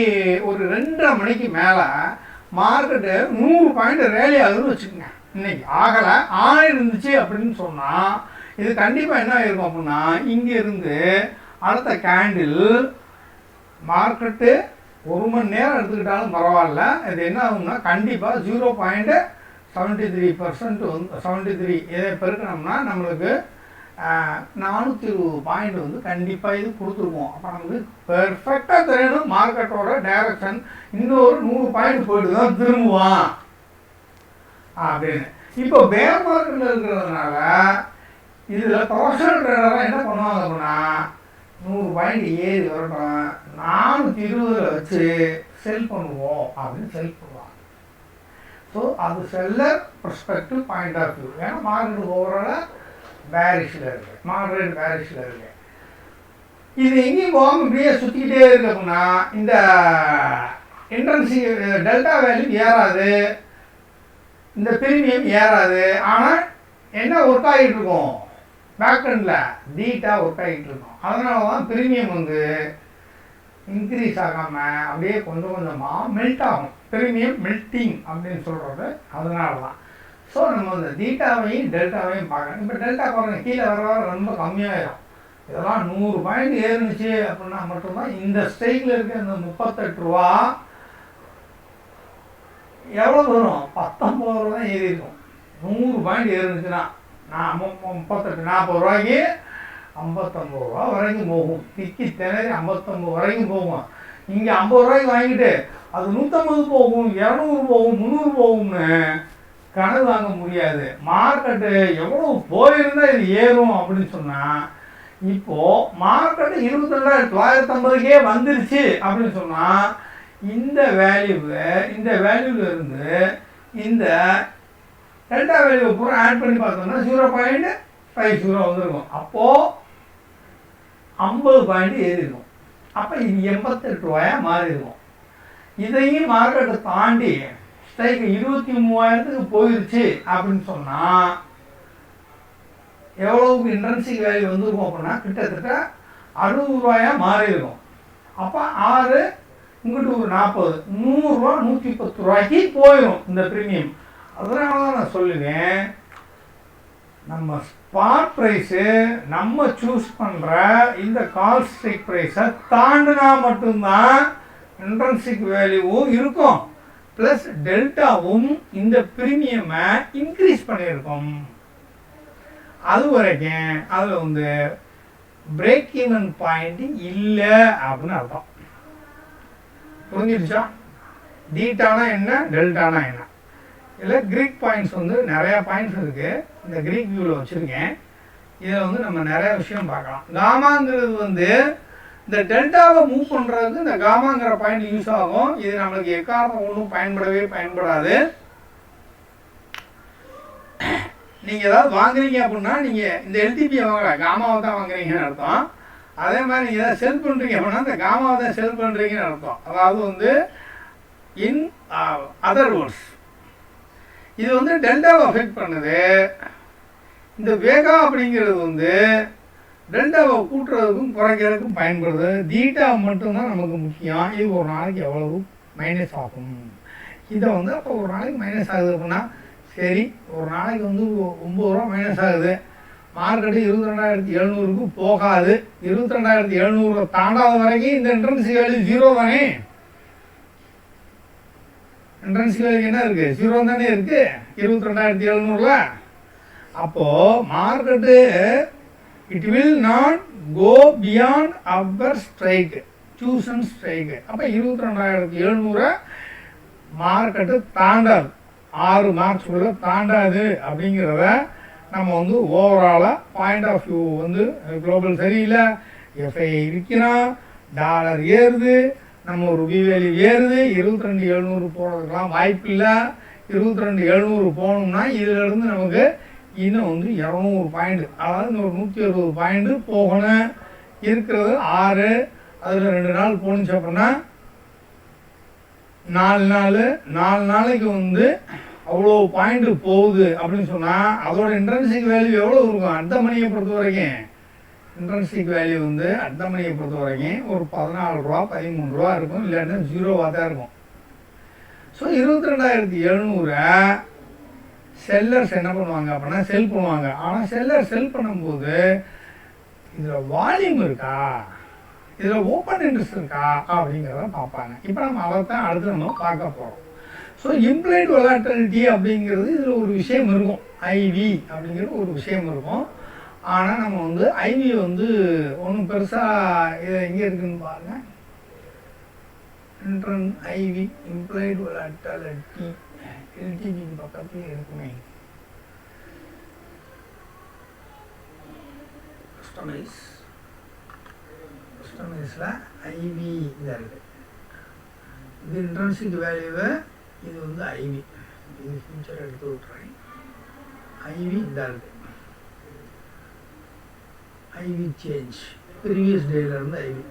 A: ஒரு 2:30 மணிக்கு மேலே மார்க்கெட்டு 100 பாயிண்ட் ரேலி ஆகுதுன்னு வச்சுக்கோங்க. இன்னைக்கு ஆகலை, இருந்துச்சு அப்படின்னு சொன்னால் இது கண்டிப்பாக என்ன ஆகிருக்கும் அப்படின்னா, இங்கேருந்து அடுத்த கேண்டில் மார்க்கெட்டு 1 மணி நேரம் எடுத்துக்கிட்டாலும் பரவாயில்ல, இது என்ன ஆகும்னா கண்டிப்பாக 0.73% வந்து 73 இதை பெருக்கணும்னா நம்மளுக்கு 420 பாயிண்ட் வந்து கண்டிப்பாக இது கொடுத்துருக்கோம். அப்போ நமக்கு பெர்ஃபெக்டாக தெரியணும் மார்க்கெட்டோட டைரக்ஷன். இன்னொரு 100 பாயிண்ட் போயிட்டு தான் திரும்புவான் அப்படின்னு. இப்போ பேர் மார்க்கெட்டில் இருக்கிறதுனால இதில் ப்ரொஃபஷனல் ட்ரேடராக என்ன பண்ணுவாங்க அப்படின்னா, 100 பாயிண்ட் ஏறி வரட்டும் 420 வச்சு செல் பண்ணுவோம் அப்படின்னு செல் பண்ணுவாங்க. ஸோ அது seller perspective point of view. ஏன்னா மார்க்கெட் ஓவரால் பேரிஷில் இருக்குது, மாடரேட் பேரிஷில் இருக்குது. இது எங்கேயும் போகாமல் இப்படியே சுற்றிக்கிட்டே இருக்கு அப்படின்னா இந்த இன்ட்ரன்சி டெல்டா வேல்யூ ஏறாது, இந்த பிரீமியம் ஏறாது. ஆனால் என்ன ஒர்க் ஆகிட்டு இருக்கும், பேக்கெண்டில் பீட்டா ஒர்க் ஆகிட்டு இருக்கும். அதனால தான் பிரீமியம் வந்து இன்க்ரீஸ் ஆகாமல் அப்படியே கொஞ்சம் கொஞ்சமாக மெல்ட் ஆகும். பிரீமியம் மெல்ட்டிங் அப்படின்னு சொல்கிறது அதனால தான். ஸோ நம்ம இந்த தீட்டாவையும் டெல்டாவையும் பார்க்கணும். இப்போ டெல்டா பாருங்கள் கீழே வர ரொம்ப கம்மியாகிடும். இதெல்லாம் 100 பாயிண்ட் ஏறுனுச்சு அப்படின்னா மட்டும்தான் இந்த ஸ்ட்ரைக்கில் இருக்க இந்த 38 ரூபா எவ்வளோ வரும், 19 ரூபா தான் ஏறி இருக்கும். 100 பாயிண்ட் ஏறுனுச்சுன்னா 38 40 ரூபாய்க்கு 59 ரூபா வரைக்கும் போகும். திக்கி திணறி 59 வரைக்கும் போகும். இங்கே 50 ரூபாய்க்கு வாங்கிட்டு அது 150 போகும், 200 போகும், 300 போகும்னு கனவு வாங்க முடியாது. மார்க்கெட்டு எவ்வளோ போயிருந்தால் இது ஏறும் அப்படின்னு சொன்னால், இப்போது மார்க்கெட்டு 22,950க்கே வந்துருச்சு அப்படின்னு சொன்னால் இந்த வேல்யூவிலிருந்து இந்த டெல்டா வேல்யூவை பூரா ஆட் பண்ணி பார்த்தோம்னா 0.50 வந்துருக்கும். அப்போது 50 பாயிண்ட் ஏறி இருக்கும். அப்போ இது 88 ரூபாயாக மாறி இருக்கும். இதையும் மார்க்கெட்டை தாண்டி ஸ்ட்ரைக் 23,000க்கு போயிடுச்சு அப்படின்னு சொன்னால் எவ்வளவுக்கு இன்ட்ரென்சிக் வேல்யூ வந்துருக்கும் அப்படின்னா கிட்டத்தட்ட 60 ரூபாயாக மாறி இருக்கும். அப்போ 6 இங்கிட்டு ஒரு 40 100 ரூபா 110 ரூபாய்க்கு போயிடும் இந்த ப்ரீமியம். அதனால தான் நான் சொல்லுவேன், நம்ம ஸ்பாட் ப்ரைஸு நம்ம சூஸ் பண்ணுற இந்த கால் ஸ்ட்ரைக் ப்ரைஸை தாண்டினா மட்டும்தான் இன்ட்ரென்சிக் வேல்யூவும் இருக்கும், ப்ளஸ் டெல்டாவும் இந்த ப்ரீமியமை இன்க்ரீஸ் பண்ணியிருக்கோம். அது வரைக்கும் அதில் வந்து பிரேக் ஈவன் பாயிண்ட் இல்லை அப்படின்னு அர்த்தம். புரிஞ்சிருச்சா? டீட்டானா என்ன, டெல்டானா என்ன? இதில் க்ரீக் பாயிண்ட்ஸ் வந்து நிறையா பாயிண்ட்ஸ் இருக்குது. இந்த க்ரீக் வியூவில் வச்சுருக்கேன். இதில் வந்து நம்ம நிறைய விஷயம் பார்க்கலாம். காமாங்கிறது வந்து இந்த டெல்டாவை மூவ் பண்ணுறதுக்கு இந்த காமாங்கிற பாயிண்ட் யூஸ் ஆகும். இது நம்மளுக்கு எக்காரணம் ஒன்றும் பயன்படாது. நீங்கள் ஏதாவது வாங்குறீங்க அப்படின்னா நீங்கள் இந்த எல்டிபியை வாங்கல, காமாவை தான் வாங்குறீங்கன்னு அர்த்தம். அதே மாதிரி நீங்கள் ஏதாவது செல் பண்ணுறீங்க அப்படின்னா இந்த காமாவை தான் செல் பண்ணுறீங்கன்னு அர்த்தம். அதாவது வந்து இன் அதர் வேர்ட்ஸ் இது வந்து டெல்டாவை அஃபெக்ட் பண்ணுது. இந்த வேகா அப்படிங்கிறது வந்து டெல்டாவை கூட்டுறதுக்கும் குறைக்கிறதுக்கும் பயன்படுது. தீட்டா மட்டும்தான் நமக்கு முக்கியம். இது ஒரு நாளைக்கு எவ்வளவு மைனஸ் ஆகும். இதை வந்து அப்போ ஒரு நாளைக்கு மைனஸ் ஆகுது அப்படின்னா சரி, ஒரு நாளைக்கு வந்து 9 ரூபா மைனஸ் ஆகுது. மார்க்கெட்டு 22,700க்கு போகாது. 22,700 தாண்டாத வரைக்கும் இந்த இன்ட்ரென்சிக் வேல்யூ 0 தானே. இன்ட்ரென்சிக் வேல்யூ என்ன இருக்குது, 0 தானே இருக்குது 22,700ல. அப்போது market it will not go beyond our strike, chosen strike. அப்போ 22,700 மார்க்கெட்டு தாண்டாது, 6 மார்க்ஸ்குள்ளே தாண்டாது. அப்படிங்கிறத நம்ம வந்து ஓவராலாக பாயிண்ட் ஆஃப் வியூ வந்து குளோபல் சரியில்லை, எஃப்ஐ இருக்கிறோம், டாலர் ஏறுது, நம்ம ருபி வேல்யூ ஏறுது, 22,700 போகிறதுக்கெலாம் வாய்ப்பு இல்லை. 22,700 போகணும்னா இதிலேருந்து நமக்கு இன்னும் வந்து 200 பாயிண்ட், அதாவது இன்னொரு 160 பாயிண்ட்டு போகணும். இருக்கிறது 6, அதில் 2 நாள் போணுச்சு அப்படின்னா 4 நாளைக்கு வந்து அவ்வளோ பாயிண்ட்டு போகுது அப்படின்னு சொன்னால் அதோட இன்ட்ரென்சிக் வேல்யூ எவ்வளோ இருக்கும்? அடுத்த மணியை பொறுத்த வரைக்கும் இன்ட்ரென்சிக் வேல்யூ வந்து அடுத்த மணியை பொறுத்த வரைக்கும் ஒரு 14 ரூபா 13 ரூபா இருக்கும், இல்லைன்னா 0வாக தான் இருக்கும். ஸோ 22,700 செல்லர்ஸ் என்ன பண்ணுவாங்க அப்படின்னா செல் பண்ணுவாங்க. ஆனால் செல்லர் செல் பண்ணும்போது இதில் வால்யூம் இருக்கா, இதில் ஓப்பன் இன்ட்ரெஸ்ட் இருக்கா அப்படிங்கிறத பார்ப்பாங்க. இப்போ நம்ம அதை தான் அடுத்து நம்ம பார்க்க போகிறோம். ஸோ இம்ப்ளைட் வொலாட்டிலிட்டி அப்படிங்கிறது இதில் ஒரு விஷயம் இருக்கும், ஐவி அப்படிங்கிற ஒரு விஷயம் இருக்கும். ஆனால் நம்ம வந்து ஐவி வந்து ஒன்றும் பெருசாக இது எங்கே இருக்குதுன்னு பாருங்கள். ஐவி இம்ப்ளைட் வொலாட்டிலிட்டி எல்டிபி பக்கத்தில் இருக்குமே. கஸ்டமைஸில் ஐவி இதாக இருக்குது. இது இன்ட்ரென்சிக் வேல்யூவு, இது வந்து ஐவி. இது ஃபியூச்சர் எடுத்து விட்றேன். ஐவி இதாக இருக்குது. ஐவி சேஞ்ச் ப்ரீவியஸ் டேலேருந்து ஐவி.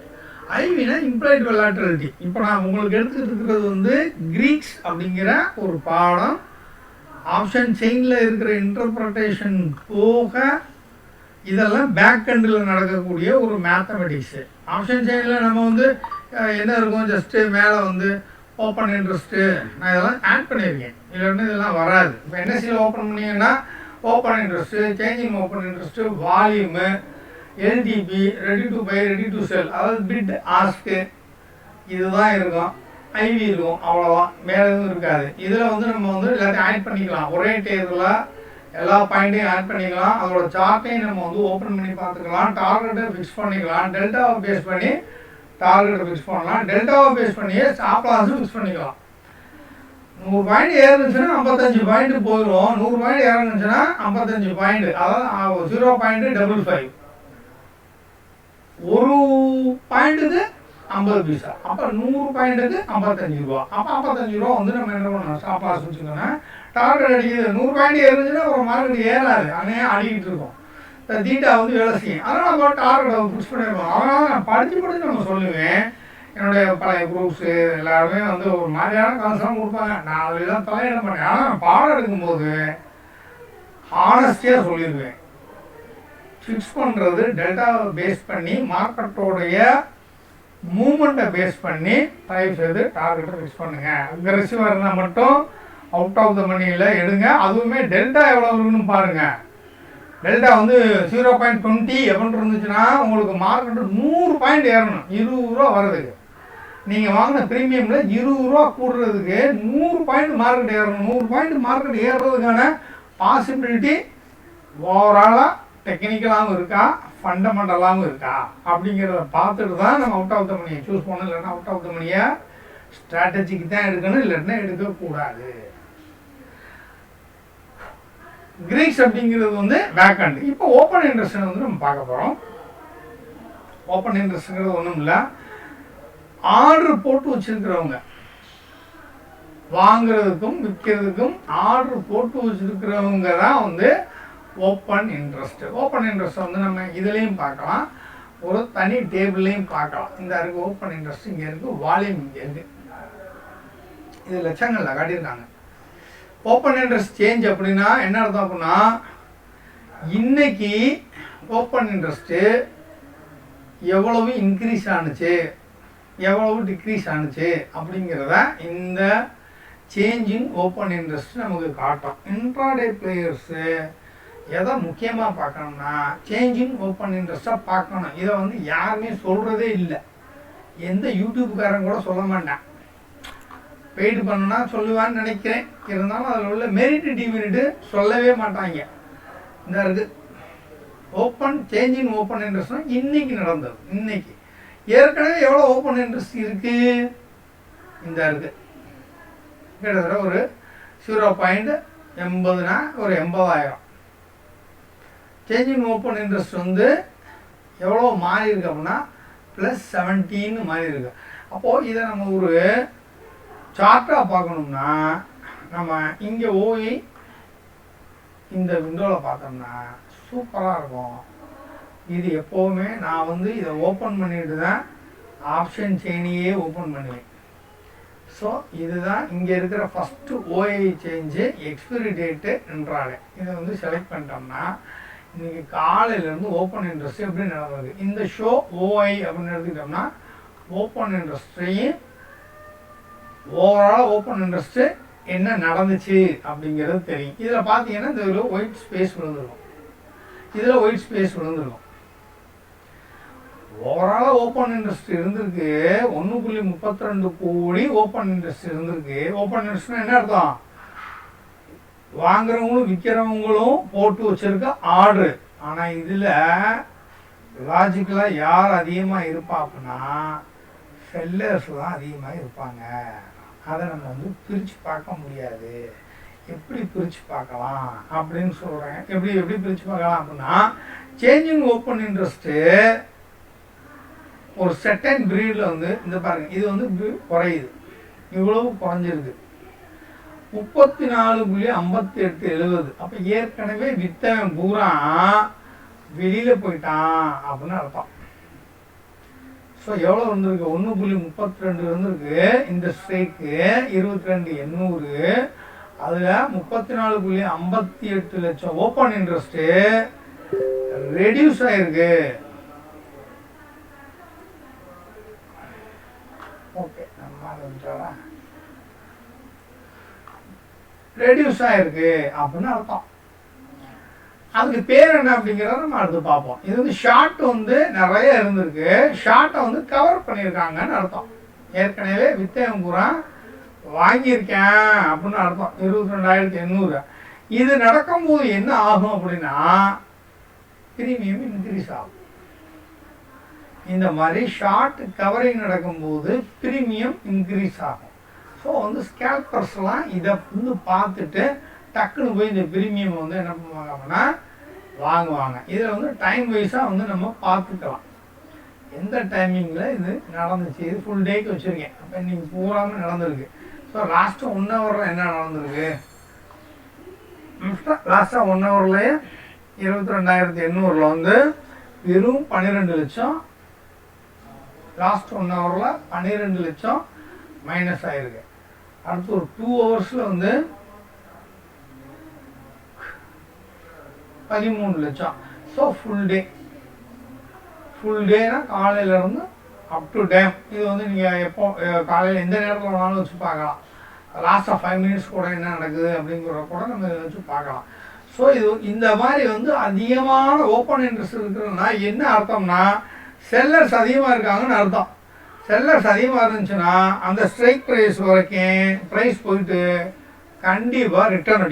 A: ஐவினா இம்ப்ளைட் வொலாட்டிலிட்டி. இப்போ நான் உங்களுக்கு எடுத்துக்கிட்டு இருக்கிறது வந்து கிரீக்ஸ் அப்படிங்கிற ஒரு பாடம். ஆப்ஷன் செயினில் இருக்கிற இன்டர்பிரட்டேஷன் போக இதெல்லாம் பேக் எண்டில் நடக்கக்கூடிய ஒரு மேத்தமெட்டிக்ஸு. ஆப்ஷன் செயினில் நம்ம வந்து என்ன இருக்கும், ஜஸ்ட்டு மேலே வந்து ஓப்பன் இன்ட்ரெஸ்ட்டு நான் இதெல்லாம் ஆட் பண்ணியிருக்கேன், இல்லைன்னா இதெல்லாம் வராது. இப்போ என்எஸ்சியில் ஓப்பன் பண்ணிங்கன்னா open interest, changing open interest, volume, LTP, ready to buy, ready to sell, அதாவது பிட் ஆஸ்க்கு, இதுதான் இருக்கும். ஐவி இருக்கும், அவ்வளோதான், வேறு எதுவும் இருக்காது. இதில் வந்து நம்ம வந்து எல்லாத்தையும் ஆட் பண்ணிக்கலாம். ஒரே டேபிளில் எல்லா பாயிண்ட்டையும் ஆட் பண்ணிக்கலாம். அதோட சார்ட்டையும் நம்ம வந்து ஓப்பன் பண்ணி பார்த்துக்கலாம். டார்கெட்டை ஃபிக்ஸ் பண்ணிக்கலாம். டெல்டாவை பேஸ் பண்ணி டார்கெட்டை ஃபிக்ஸ் பண்ணலாம். டெல்டாவை பேஸ் பண்ணியே ஸ்டாப் லாஸும் ஃபிக்ஸ் பண்ணிக்கலாம். 100 பாயிண்ட் ஏறுனுச்சுன்னா 55 பாயிண்ட் போயிடும். 100 பாயிண்ட் இறங்குச்சுன்னா 55 பாயிண்ட், அதாவது 0.55. ஒரு பாயிண்ட்டுக்கு 50 பைசா. அப்போ 100 பாயிண்ட்டுக்கு 55 ரூபா. அப்போ 55 ரூபா வந்து நம்ம என்ன பண்ணணும், ஸ்டாப் லாஸ் வச்சுக்கோங்க. டார்கெட் அடிக்குது, 100 பாயிண்ட் ஏறுச்சுன்னா ஒரு மார்க்கெட் ஏறாது, அங்கே ஆடிக்கிட்டு இருக்கும். இந்த தீட்டா வந்து வேலை செய்யும். அதனால் நம்ம டார்கெட்டை புஷ் பண்ணியிருக்கோம். அதனால் நான் படித்து நம்ம சொல்லுவேன். என்னுடைய பழைய குரூப்ஸு எல்லாருமே வந்து ஒரு மாதிரியான கான்செப்ட் கொடுப்பாங்க. நான் அதெல்லாம் தலையிட மாட்டேன். ஆனால் நான் பாடம் எடுக்கும்போது ஆனஸ்டியாக சொல்லிடுவேன். ஃபிக்ஸ் பண்ணுறது டெல்டாவை பேஸ் பண்ணி மார்க்கெட்டோடைய மூமெண்ட்டை பேஸ் பண்ணி தயவு செய்து டார்கெட்டை ஃபிக்ஸ் பண்ணுங்கள். அக்ரெசிவாக இருந்தால் மட்டும் அவுட் ஆஃப் த மணியில் எடுங்க. அதுவுமே டெல்டா எவ்வளோ இருக்குன்னு பாருங்கள். டெல்டா வந்து 0.20 எவ்வளோ இருந்துச்சுன்னா உங்களுக்கு மார்க்கெட்டு 100 பாயிண்ட் ஏறணும். 20 ரூபா வர்றதுக்கு நீங்கள் வாங்கின ப்ரீமியமில் 20 ரூபா கூடுறதுக்கு 100 பாயிண்ட் மார்க்கெட் ஏறணும். 100 பாயிண்ட் மார்க்கெட் ஏறுறதுக்கான பாசிபிலிட்டி ஓவராலாக டெக்னிக்கலாகவும் இருக்கா, ஃபண்டமெண்டலாகவும் இருக்கா அப்படிங்கிறத பார்த்துட்டு தான் நம்ம அவுட் ஆஃப் த மணியை சூஸ் பண்ணணும். இல்லைன்னா அவுட் ஆஃப் த மணியை ஸ்ட்ராட்டஜிக்கு தான் எடுக்கணும், இல்லைன்னா எடுக்கக்கூடாது. கிரீக்ஸ் அப்படிங்கிறது வந்து பேக் ஹேண்ட். இப்போ ஓப்பன் இன்ட்ரெஸ்ட் வந்து நம்ம பார்க்க போகிறோம். ஓப்பன் இன்ட்ரெஸ்ட்ங்கிறது ஒன்றும் இல்லை, ஆர்டர் போட்டு வச்சிருக்கிறவங்க வாங்குறதுக்கும் விற்கிறதுக்கும் ஆர்டர் போட்டு வச்சிருக்கிறவங்க தான் வந்து ஓப்பன் இன்ட்ரெஸ்ட். ஓப்பன் இன்ட்ரெஸ்ட் வந்து நம்ம இதுலேயும் பார்க்கலாம், ஒரு தனி டேபிள்லையும் பார்க்கலாம். இந்த இருக்குது ஓப்பன் இன்ட்ரெஸ்ட், இங்கே இருக்குது வால்யூம், இங்கே இருக்குது. இது லட்சங்களில் காட்டியிருக்காங்க. ஓப்பன் இன்ட்ரெஸ்ட் சேஞ்ச் அப்படின்னா என்ன அர்த்தம் அப்படின்னா, இன்னைக்கு ஓப்பன் இன்ட்ரெஸ்ட்டு எவ்வளவு இன்க்ரீஸ் ஆணுச்சு, எவ்வளவு டிக்ரீஸ் ஆணுச்சு அப்படிங்கிறத இந்த சேஞ்சிங் ஓப்பன் இன்ட்ரெஸ்ட் நமக்கு காட்டும். இன்ட்ராடே பிளேயர்ஸு எதை முக்கியமாக பார்க்கணும்னா சேஞ்சிங் ஓப்பன் இன்ட்ரெஸ்ட்டாக பார்க்கணும். இதை வந்து யாருமே சொல்கிறதே இல்லை, எந்த யூடியூப்காரன் கூட சொல்ல மாட்டேன். பெய்டு பண்ணுன்னா சொல்லுவான்னு நினைக்கிறேன், இருந்தாலும் அதில் உள்ள மெரிட் டிமெரிட்டு சொல்லவே மாட்டாங்க. இந்த இருக்குது ஓப்பன் சேஞ்சிங் ஓப்பன் இன்ட்ரெஸ்ட்னா இன்னைக்கு நடந்தது. இன்னைக்கு ஏற்கனவே எவ்வளோ ஓப்பன் இன்ட்ரெஸ்ட் இருக்குது, இந்த இருக்குது கிட்டத்தட்ட ஒரு 0.80னா ஒரு 80,000. சேஞ்சிங் ஓப்பன் இன்ட்ரெஸ்ட் வந்து எவ்வளோ மாறி இருக்கு அப்படின்னா +17 மாறி இருக்கு. அப்போது இதை நம்ம ஒரு சார்ட்டாக பார்க்கணும்னா நம்ம இங்கே ஓய் இந்த விண்டோவில் பார்த்தோம்னா சூப்பராக இருக்கும். இது எப்போவுமே நான் வந்து இதை ஓப்பன் பண்ணிட்டு தான் ஆப்ஷன் செயினையே ஓப்பன் பண்ணுவேன். ஸோ இதுதான் இங்கே இருக்கிற ஃபஸ்ட்டு ஓஐ சேஞ்சு, எக்ஸ்பைரி டேட்டு என்றாலே இதை வந்து செலக்ட் பண்ணிட்டோம்னா இன்றைக்கி காலையிலேருந்து ஓப்பன் இன்ட்ரெஸ்ட் எப்படி நடந்தது. இந்த ஷோ ஓஐ அப்படின்னு எடுத்துக்கிட்டோம்னா ஓப்பன் இன்ட்ரெஸ்ட்டையும் ஓவரால் ஓப்பன் இன்ட்ரெஸ்ட்டு என்ன நடந்துச்சு அப்படிங்கிறது தெரியும். இதில் பார்த்தீங்கன்னா இந்த இதில் ஒயிட் ஸ்பேஸ் விழுந்துருக்கும், இதில் ஒயிட் ஸ்பேஸ் விழுந்துருக்கும். ஓவராலாக ஓப்பன் இன்ட்ரெஸ்ட் இருந்திருக்கு 1.32 கோடி ஓப்பன் இன்ட்ரெஸ்ட் இருந்திருக்கு. ஓப்பன் இன்ட்ரெஸ்ட்னா என்ன அர்த்தம், வாங்குறவங்களும் விற்கிறவங்களும் போட்டு வச்சிருக்க ஆர்டரு. ஆனால் இதில் லாஜிக்கலாக யார் அதிகமாக இருப்பா அப்படின்னா செல்லர்ஸ் தான் அதிகமாக இருப்பாங்க. அதை நம்ம வந்து பிரித்து பார்க்க முடியாது. எப்படி பிரித்து பார்க்கலாம் அப்படின்னு சொல்கிறேன். எப்படி பிரித்து பார்க்கலாம் அப்படின்னா சேஞ்சிங் ஓப்பன் இன்ட்ரெஸ்ட்டு ஒரு செகண்ட் பீரியடில் வந்து இந்த பாருங்கள், இது வந்து குறையுது, இவ்வளவு குறைஞ்சிருக்கு 34.5870. அப்போ ஏற்கனவே வித்தவன் பூரா வெளியில் போயிட்டான் அப்படின்னு அர்த்தம். ஸோ எவ்வளோ வந்துருக்கு, 1.32 வந்துருக்கு இந்த ஸ்ட்ரைக்கு 22,800. அதில் 34.58 லட்சம் ஓப்பன் இன்ட்ரெஸ்ட்டு ரெடியூஸ் ஆகிருக்கு. ஓகே, நம்ம ஆரம்பிச்சோம்னா ரெடியூஸ் ஆகிருக்கு அப்படின்னு அர்த்தம். அதுக்கு பேர் என்ன அப்படிங்கிறத நம்ம அடுத்து பார்ப்போம். இது வந்து ஷார்ட் வந்து நிறைய இருந்திருக்கு, ஷார்ட்டை வந்து கவர் பண்ணியிருக்காங்கன்னு அர்த்தம். ஏற்கனவே வித்தகம் பூரா வாங்கியிருக்கேன் அப்படின்னு அர்த்தம். 22,800. இது நடக்கும்போது என்ன ஆகும் அப்படின்னா ப்ரீமியம் இன்க்ரீஸ் ஆகும். இந்த மாதிரி ஷார்ட் கவரிங் நடக்கும்போது ப்ரீமியம் இன்க்ரீஸ் ஆகும். ஸோ வந்து ஸ்கேல்பர்ஸ்லாம் இதை வந்து பார்த்துட்டு டக்குன்னு போய் இந்த ப்ரீமியம் வந்து என்ன பண்ணுவாங்க அப்படின்னா வாங்குவாங்க. இதில் வந்து டைம் வைஸாக வந்து நம்ம பார்த்துக்கலாம் எந்த டைமிங்கில் இது நடந்துச்சு. இது ஃபுல் டேக்கு வச்சுருக்கேன். அப்போ இன்றைக்கி பூராமல் நடந்திருக்கு. ஸோ லாஸ்ட்டு 1 ஹவரில் என்ன நடந்திருக்கு, லாஸ்ட்டாக 1 ஹவர்லேயே 22,800 வந்து வெறும் 12 லட்சம். லாஸ்ட் 1 ஹவரில் 12 லட்சம் மைனஸ் ஆகிருக்கு. அடுத்து ஒரு 2 ஹவர்ஸில் வந்து 13 லட்சம். ஸோ ஃபுல் டேனா காலையிலேருந்து அப் டு டேம். இது வந்து நீங்கள் எப்போ காலையில் எந்த நேரத்தில் வேணாலும் வச்சு பார்க்கலாம். லாஸ்ட் ஆஃப் 5 மினிட்ஸ் கூட என்ன நடக்குது அப்படிங்கிற கூட நம்ம இதை வச்சு பார்க்கலாம். ஸோ இது இந்த மாதிரி வந்து அதிகமான ஓப்பன் இன்ட்ரெஸ்ட் இருக்குதுன்னா என்ன அர்த்தம்னா செல்லர்ஸ் அதிகமாக இருக்காங்கன்னு அர்த்தம். செல்லர்ஸ் அதிகமாக இருந்துச்சுன்னா அந்த ஸ்ட்ரைக் ப்ரைஸ் வரைக்கும் ப்ரைஸ் போயிட்டு கண்டிப்பாக ரிட்டர்ன்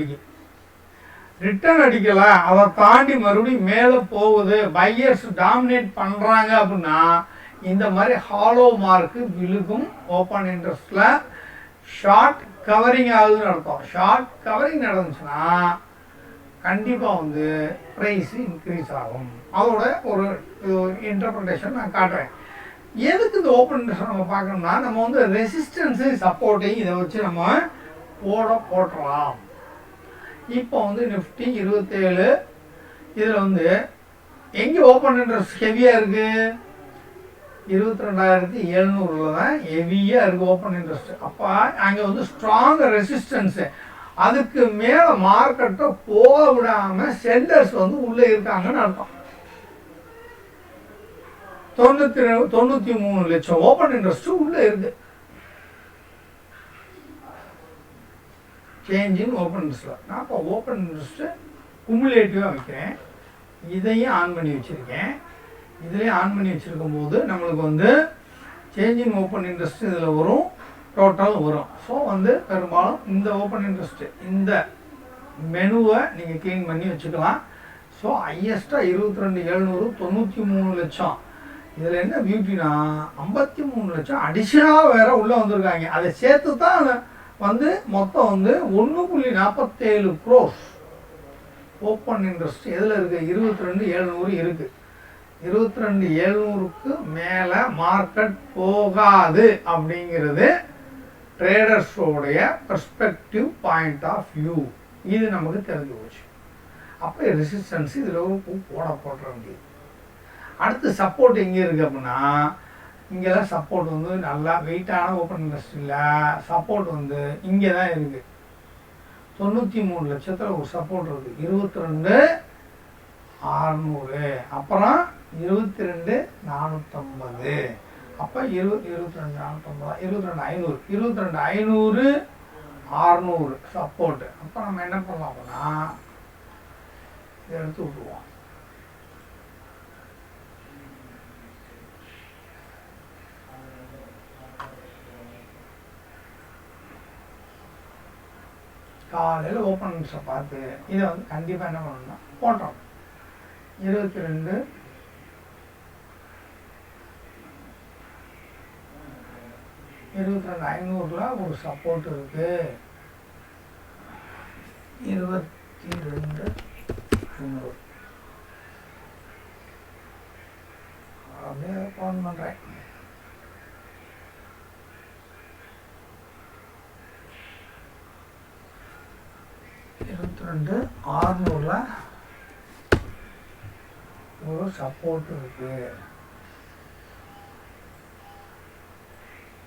A: அடிக்கலை. அதை தாண்டி மறுபடியும் மேலே போகுது, பையர்ஸ் டாமினேட் பண்ணுறாங்க அப்படின்னா இந்த மாதிரி ஹாலோ மார்க்கு விழுகும். ஓப்பன் இன்ட்ரெஸ்டில் ஷார்ட் கவரிங் ஆகுதுன்னு அர்த்தம். ஷார்ட் கவரிங் நடந்துச்சுன்னா கண்டிப்பாக வந்து ப்ரைஸ் இன்க்ரீஸ் ஆகும். அதோட ஒரு இன்டர்பிரிட்டேஷன் நான் காட்டுறேன். எதுக்கு இந்த ஓப்பன் இன்ட்ரெஸ்ட் நம்ம பார்க்கணும்னா நம்ம வந்து ரெசிஸ்டன்ஸு சப்போர்ட்டையும் இதை வச்சு நம்ம போட்டுடலாம். இப்போ வந்து நிஃப்டி 27 இதில் வந்து எங்கே ஓப்பன் இன்ட்ரெஸ்ட் ஹெவியாக இருக்குது? 22,700 தான் ஹெவியாக இருக்குது ஓப்பன் இன்ட்ரெஸ்ட். அப்போ அங்கே வந்து ஸ்ட்ராங் ரெசிஸ்டன்ஸு, அதுக்கு மேலே மார்க்கெட்டை போக விடாமல் செல்லர்ஸ் வந்து உள்ளே இருக்காங்கன்னு அர்த்தம். 93 லட்சம் ஓப்பன் இன்ட்ரெஸ்ட் உள்ளே இருக்கு. சேஞ்சிங் ஓப்பன் இன்ட்ரெஸ்ட்டில் நான் இப்போ ஓப்பன் இன்ட்ரெஸ்ட்டு குமுலேட்டிவாக வைக்கிறேன். இதையும் ஆன் பண்ணி வச்சுருக்கேன். இதுலேயும் ஆன் பண்ணி வச்சுருக்கும் போது நம்மளுக்கு வந்து சேஞ்சிங் ஓப்பன் இன்ட்ரெஸ்ட் இதில் வரும், டோட்டல் வரும். ஸோ வந்து பெரும்பாலும் இந்த ஓப்பன் இன்ட்ரெஸ்ட்டு இந்த மெனுவை நீங்கள் க்ளீன் பண்ணி வச்சுக்கலாம். ஸோ ஹையஸ்ட்டாக 22,700 93 லட்சம். இதில் என்ன பியூட்டினா 53 லட்சம் அடிஷனலாக வேறு உள்ளே வந்திருக்காங்க. அதை சேர்த்து தான் வந்து மொத்தம் வந்து 1.47 crores ஓப்பன் இன்ட்ரெஸ்ட் எதில் இருக்குது? 22,700 இருக்குது. 22,700க்கு மேலே மார்க்கெட் போகாது அப்படிங்கிறது ட்ரேடர்ஸோடைய பெர்ஸ்பெக்டிவ் பாயிண்ட் ஆஃப் வியூ. இது நமக்கு தெரிஞ்சு போச்சு. அப்போ ரெசிஸ்டன்ஸ் இதில் ஒரு போட வேண்டியது. அடுத்து சப்போர்ட் எங்கே இருக்குது அப்படின்னா இங்கெல்லாம் சப்போர்ட் வந்து நல்லா வெயிட்டான ஓப்பன் இன்ட்ரெஸ்ட் இல்லை. சப்போர்ட் வந்து இங்கே தான் இருக்குது. 93 லட்சத்தில் ஒரு சப்போர்ட் இருக்குது 22,600. அப்புறம் 22,450. அப்போ 22,450 22,500 22,500 600 சப்போர்ட்டு. அப்போ நம்ம என்ன பண்ணலாம் அப்படின்னா இதை எடுத்து விட்டுருவோம். காலையில் ஓப்பன் இன்ட்ரெஸ்ட்டை பார்த்து இதை வந்து கண்டிப்பாக என்ன பண்ணணும்னா போட்டோம். 22,500 ஒரு சப்போர்ட் இருக்குது. 22,500 அப்படியே ஃபோன் பண்ணுறேன். ரெண்டு 600 ஒரு சப்போர்ட் இருக்கு.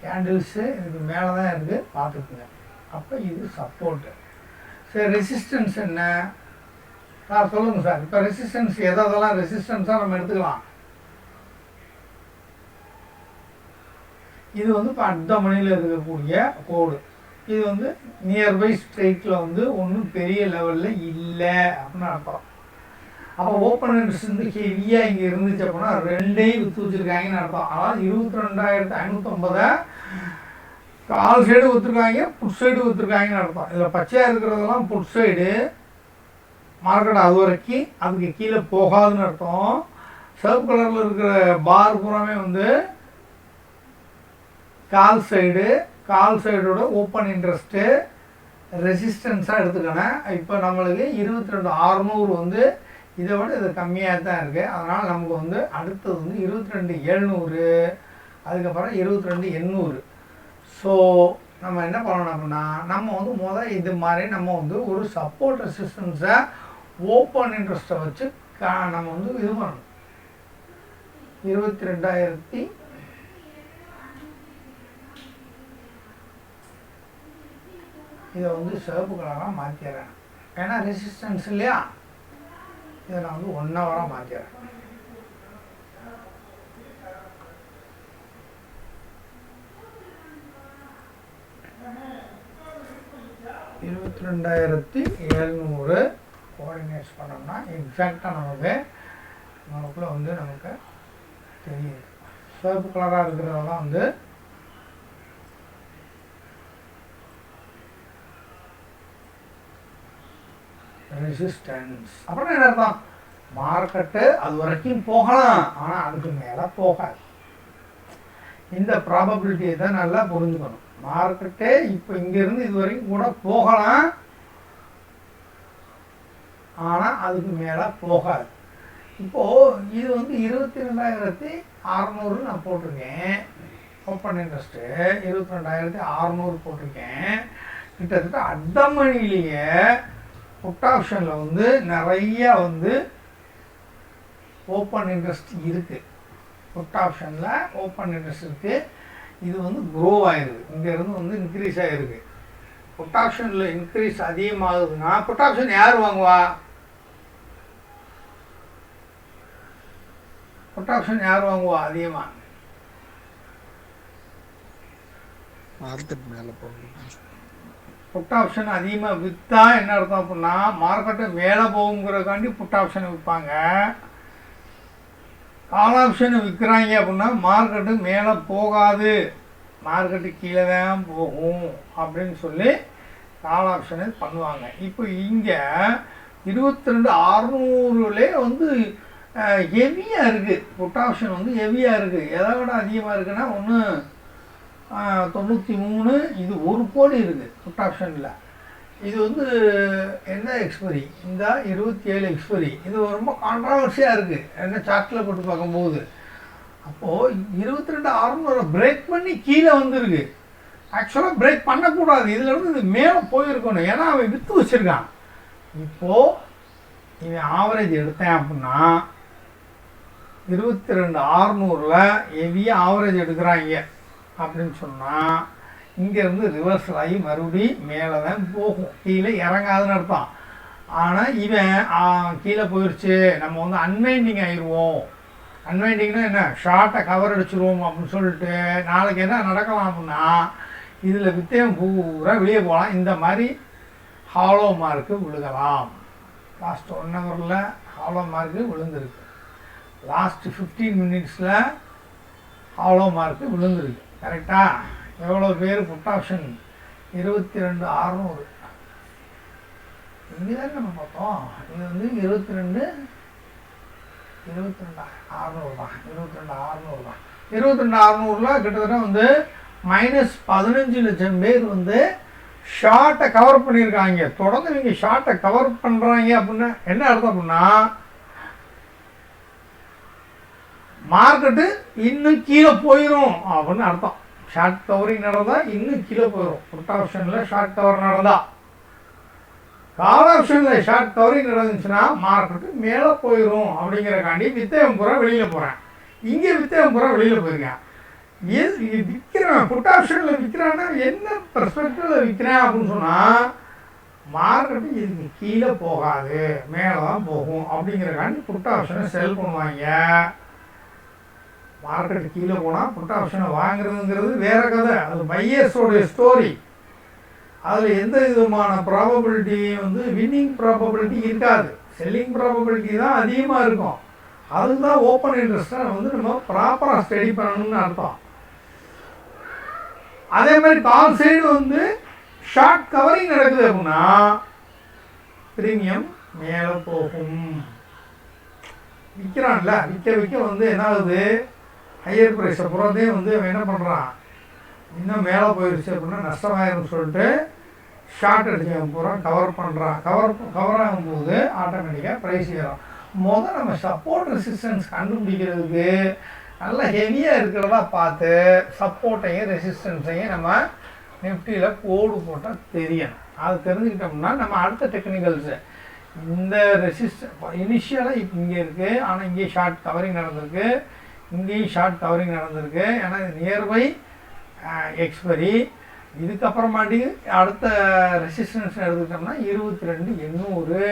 A: கேண்டில்ஸு இதுக்கு மேலே தான் இருக்குது பார்த்துக்குங்க. அப்போ இது சப்போர்ட்டு. சரி ரெசிஸ்டன்ஸ் என்ன சார் சொல்லுங்கள் சார். இப்போ ரெசிஸ்டன்ஸ் எதெல்லாம் ரெசிஸ்டன்ஸாக நம்ம எடுத்துக்கலாம்? இது வந்து இப்போ அடுத்த மணியில் இருக்கக்கூடிய கோடு. இது வந்து நியர்பை ஸ்ட்ரைட்டில் வந்து ஒன்றும் பெரிய லெவலில் இல்லை அப்படின்னு அர்த்தம். அப்போ ஓப்பன் இன்ட்ரெஸ்ட் வந்து ஹெவியாக இங்கே இருந்துச்சு அப்படின்னா ரெண்டையும் விற்று வச்சுருக்காங்கன்னு அர்த்தம். அதாவது 22,550 கால் சைடு விற்றுருக்காங்க, புட் சைடு விற்றுருக்காங்கன்னு அர்த்தம். இதில் பச்சையாக இருக்கிறதெல்லாம் புட் சைடு, மார்க்கெட் அது வரைக்கும் அதுக்கு கீழே போகாதுன்னு அர்த்தம். சிவப்பு கலரில் இருக்கிற பார் பூராமே வந்து கால் சைடோட ஓப்பன் இன்ட்ரெஸ்ட்டு ரெசிஸ்டன்ஸாக எடுத்துக்கணும். இப்போ நம்மளுக்கு 22,600 வந்து இதை விட இது கம்மியாக தான் இருக்குது. அதனால் நமக்கு வந்து அடுத்தது வந்து 22,700, அதுக்கப்புறம் 22,800. ஸோ நம்ம என்ன பண்ணணும் அப்படின்னா நம்ம வந்து இது மாதிரி நம்ம வந்து ஒரு சப்போர்ட் ரெசிஸ்டன்ஸை ஓப்பன் இன்ட்ரெஸ்ட்டை வச்சு நம்ம வந்து இது பண்ணணும். 22,000 இதை வந்து சிவப்பு கலராக மாற்றிடுறேன். ஏன்னா ரெசிஸ்டன்ஸ் இல்லையா, இதை நான் வந்து 1 ஹவராக மாற்றிடுறேன். $22,700 கோஆர்டினேட்ஸ் பண்ணோம்னா எக்ஸாக்டாக நமக்குள்ளே வந்து நமக்கு தெரியுது. சிவப்பு கலராக இருக்கிறதெல்லாம் வந்து ரெசிஸ்டன்ஸ். அப்புறம் என்ன அர்த்தம், மார்க்கெட்டு அது வரைக்கும் போகலாம், ஆனால் அதுக்கு மேலே போகாது. இந்த ப்ராபபிலிட்டியை தான் நல்லா புரிஞ்சுக்கணும். மார்க்கெட்டே இப்போ இங்கேருந்து இது வரைக்கும் கூட போகலாம், ஆனால் அதுக்கு மேலே போகாது. இப்போது இது வந்து 22,600 நான் போட்டிருக்கேன். ஓப்பன் இன்ட்ரெஸ்ட்டு 22,600 போட்டிருக்கேன். கிட்டத்தட்ட அட் மணிலேயே புட் ஆப்ஷனில் வந்து நிறையா வந்து ஓப்பன் இன்ட்ரெஸ்ட் இருக்குது. புட் ஆப்ஷனில் ஓப்பன் இன்ட்ரெஸ்ட் இருக்குது. இது வந்து க்ரோ ஆகிருக்கு, இங்கேருந்து வந்து இன்க்ரீஸ் ஆகிருக்கு. புட் ஆப்ஷனில் இன்க்ரீஸ் அதிகமாகுதுன்னா புட் ஆப்ஷன் யார் வாங்குவா? புட் ஆப்ஷன் யார் வாங்குவா அதிகமாக?
C: மார்க்கெட் மேலே போகும்.
A: புட் ஆப்ஷன் அதிகமாக விற்றா என்ன அர்த்தம் அப்படின்னா மார்க்கெட்டை மேலே போகுங்கிறதுக்காண்டி புட் ஆப்ஷனை விற்பாங்க. கால் ஆப்ஷனை விற்கிறாங்க அப்படின்னா மார்க்கெட்டு மேலே போகாது, மார்க்கெட்டு கீழே தான் போகும் அப்படின்னு சொல்லி கால் ஆப்ஷனை பண்ணுவாங்க. இப்போ இங்கே 22,600 வந்து ஹெவியாக இருக்குது. புட் ஆப்ஷன் வந்து ஹெவியாக இருக்குது. எதை விட அதிகமாக இருக்குன்னா 93, இது 1 கோடி இருக்குது புட் ஆப்ஷனில். இது வந்து என்ன எக்ஸ்பைரி, இந்த 27 எக்ஸ்பைரி. இது ரொம்ப கான்ட்ராவர்சியாக இருக்குது என்ன சார்ட்டில் போட்டு பார்க்கும்போது. அப்போது 22,600 பிரேக் பண்ணி கீழே வந்துருக்கு. ஆக்சுவலாக பிரேக் பண்ணக்கூடாது, இதிலேருந்து இது மேலே போயிருக்கணும், ஏன்னா அவன் விற்று வச்சுருக்கான். இப்போது இவன் ஆவரேஜ் எடுத்தேன் அப்படின்னா 22,600 ஹெவியாக ஆவரேஜ் எடுக்கிறாங்க அப்படின்னு சொன்னால் இங்கேருந்து ரிவர்சல் ஆகி மறுபடியும் மேலே தான் போகும், கீழே இறங்காதுன்னு அர்த்தம். ஆனால் இவன் கீழே போயிடுச்சு, நம்ம வந்து அன்வைண்டிங் ஆயிடுவோம். அன்வைண்டிங்னா என்ன, ஷார்ட்டை கவர் அடிச்சிருவோம் அப்படின்னு சொல்லிட்டு நாளைக்கு என்ன நடக்கலாம் அப்படின்னா இதில் வித்தையும் பூரா வெளியே போகலாம். இந்த மாதிரி ஹாலோ மார்க்கு விழுகலாம். லாஸ்ட் 1 ஹவரில் ஹாலோ மார்க்கு விழுந்திருக்கு. லாஸ்ட் 15 மினிட்ஸில் ஹாலோ மார்க்கு விழுந்திருக்கு. கரெக்டாக எவ்வளோ பேர் புட் ஆப்ஷன் 22,600 இங்கே தான் நம்ம பார்த்தோம். இது வந்து 22,600 தான். 22,600 கிட்டத்தட்ட வந்து -15 லட்சம் பேர் வந்து ஷார்ட்டை கவர் பண்ணியிருக்காங்க. தொடர்ந்து நீங்கள் ஷார்ட்டை கவர் பண்ணுறாங்க அப்படின்னா என்ன அர்த்தம் அப்படின்னா மார்க்கெட்டு இன்னும் கீழே போயிடும் அப்படின்னு அர்த்தம். ஷார்ட் கவரிங் நடந்தால் இன்னும் கீழே போயிடும். புட் ஆப்ஷனில் ஷார்ட் கவர் நடந்தால். கால் ஆப்ஷனில் ஷார்ட் கவரிங் நடந்துச்சுன்னா மார்க்கெட்டு மேலே போயிடும் அப்படிங்கிறக்காண்டி வித்தகம் பூரா வெளியில் போகிறேன். இங்கே வித்தகம் பூரா வெளியில் போயிருக்கேன். விற்கிறேன் புட் ஆப்ஷனில் விற்கிறான்னா என்ன பெர்ஸ்பெக்டிவில் விற்கிறேன் அப்படின்னு சொன்னால் மார்க்கெட்டு இதுக்கு கீழே போகாது, மேலே தான் போகும் அப்படிங்கிறக்காண்டி புட் ஆப்ஷனை செல் பண்ணுவாங்க. மார்க்கெட்டு கீழே போனால் புட் ஆப்ஷனை வாங்குறதுங்கிறது வேற கதை, அது பையர்ஸோடைய ஸ்டோரி. அதில் எந்த விதமான ப்ராபபிலிட்டி வந்து வின்னிங் ப்ராபபிலிட்டி இருக்காது, செல்லிங் ப்ராபபிலிட்டி தான் அதிகமாக இருக்கும். அதுதான் ஓப்பன் இன்ட்ரெஸ்ட்டை வந்து நம்ம ப்ராப்பராக ஸ்டடி பண்ணணும்னு அர்த்தம். அதே மாதிரி கால் சைடு வந்து ஷார்ட் கவரிங் நடக்குது அப்படின்னா ப்ரீமியம் மேலே போகும். விற்கிறான்ல, விற்க வந்து என்ன ஆகுது, ஹையர் ப்ரைஸை புறதே வந்து அவன் என்ன பண்ணுறான், இன்னும் மேலே போயிடுச்சு அப்படின்னா நஷ்டமாயிருன்னு சொல்லிட்டு ஷார்ட் அடிச்சவன் பூரா கவர் பண்ணுறான். கவர் ஆகும்போது ஆட்டோமேட்டிக்காக ப்ரைஸ் ஏறும். நம்ம சப்போர்ட் ரெசிஸ்டன்ஸ் கண்டுபிடிக்கிறதுக்கு நல்லா ஹெவியாக இருக்கிறதா பார்த்து சப்போர்ட்டையும் ரெசிஸ்டன்ஸையும் நம்ம நிஃப்டியில் கோடு போட்டால் தெரியணும். அது தெரிஞ்சுக்கிட்டோம்னா நம்ம அடுத்த டெக்னிக்கல்ஸு இந்த இனிஷியலாக இப்போ இங்கே இருக்குது, ஆனால் இங்கேயும் ஷார்ட் கவரிங் நடந்திருக்கு, இங்கேயும் ஷார்ட் கவரிங் நடந்திருக்கு. ஏன்னா இது நியர்பை எக்ஸ்பரி. இதுக்கப்புறமாட்டி அடுத்த ரெசிஸ்டன்ஸ் எடுத்துக்கிட்டோம்னா 22,800,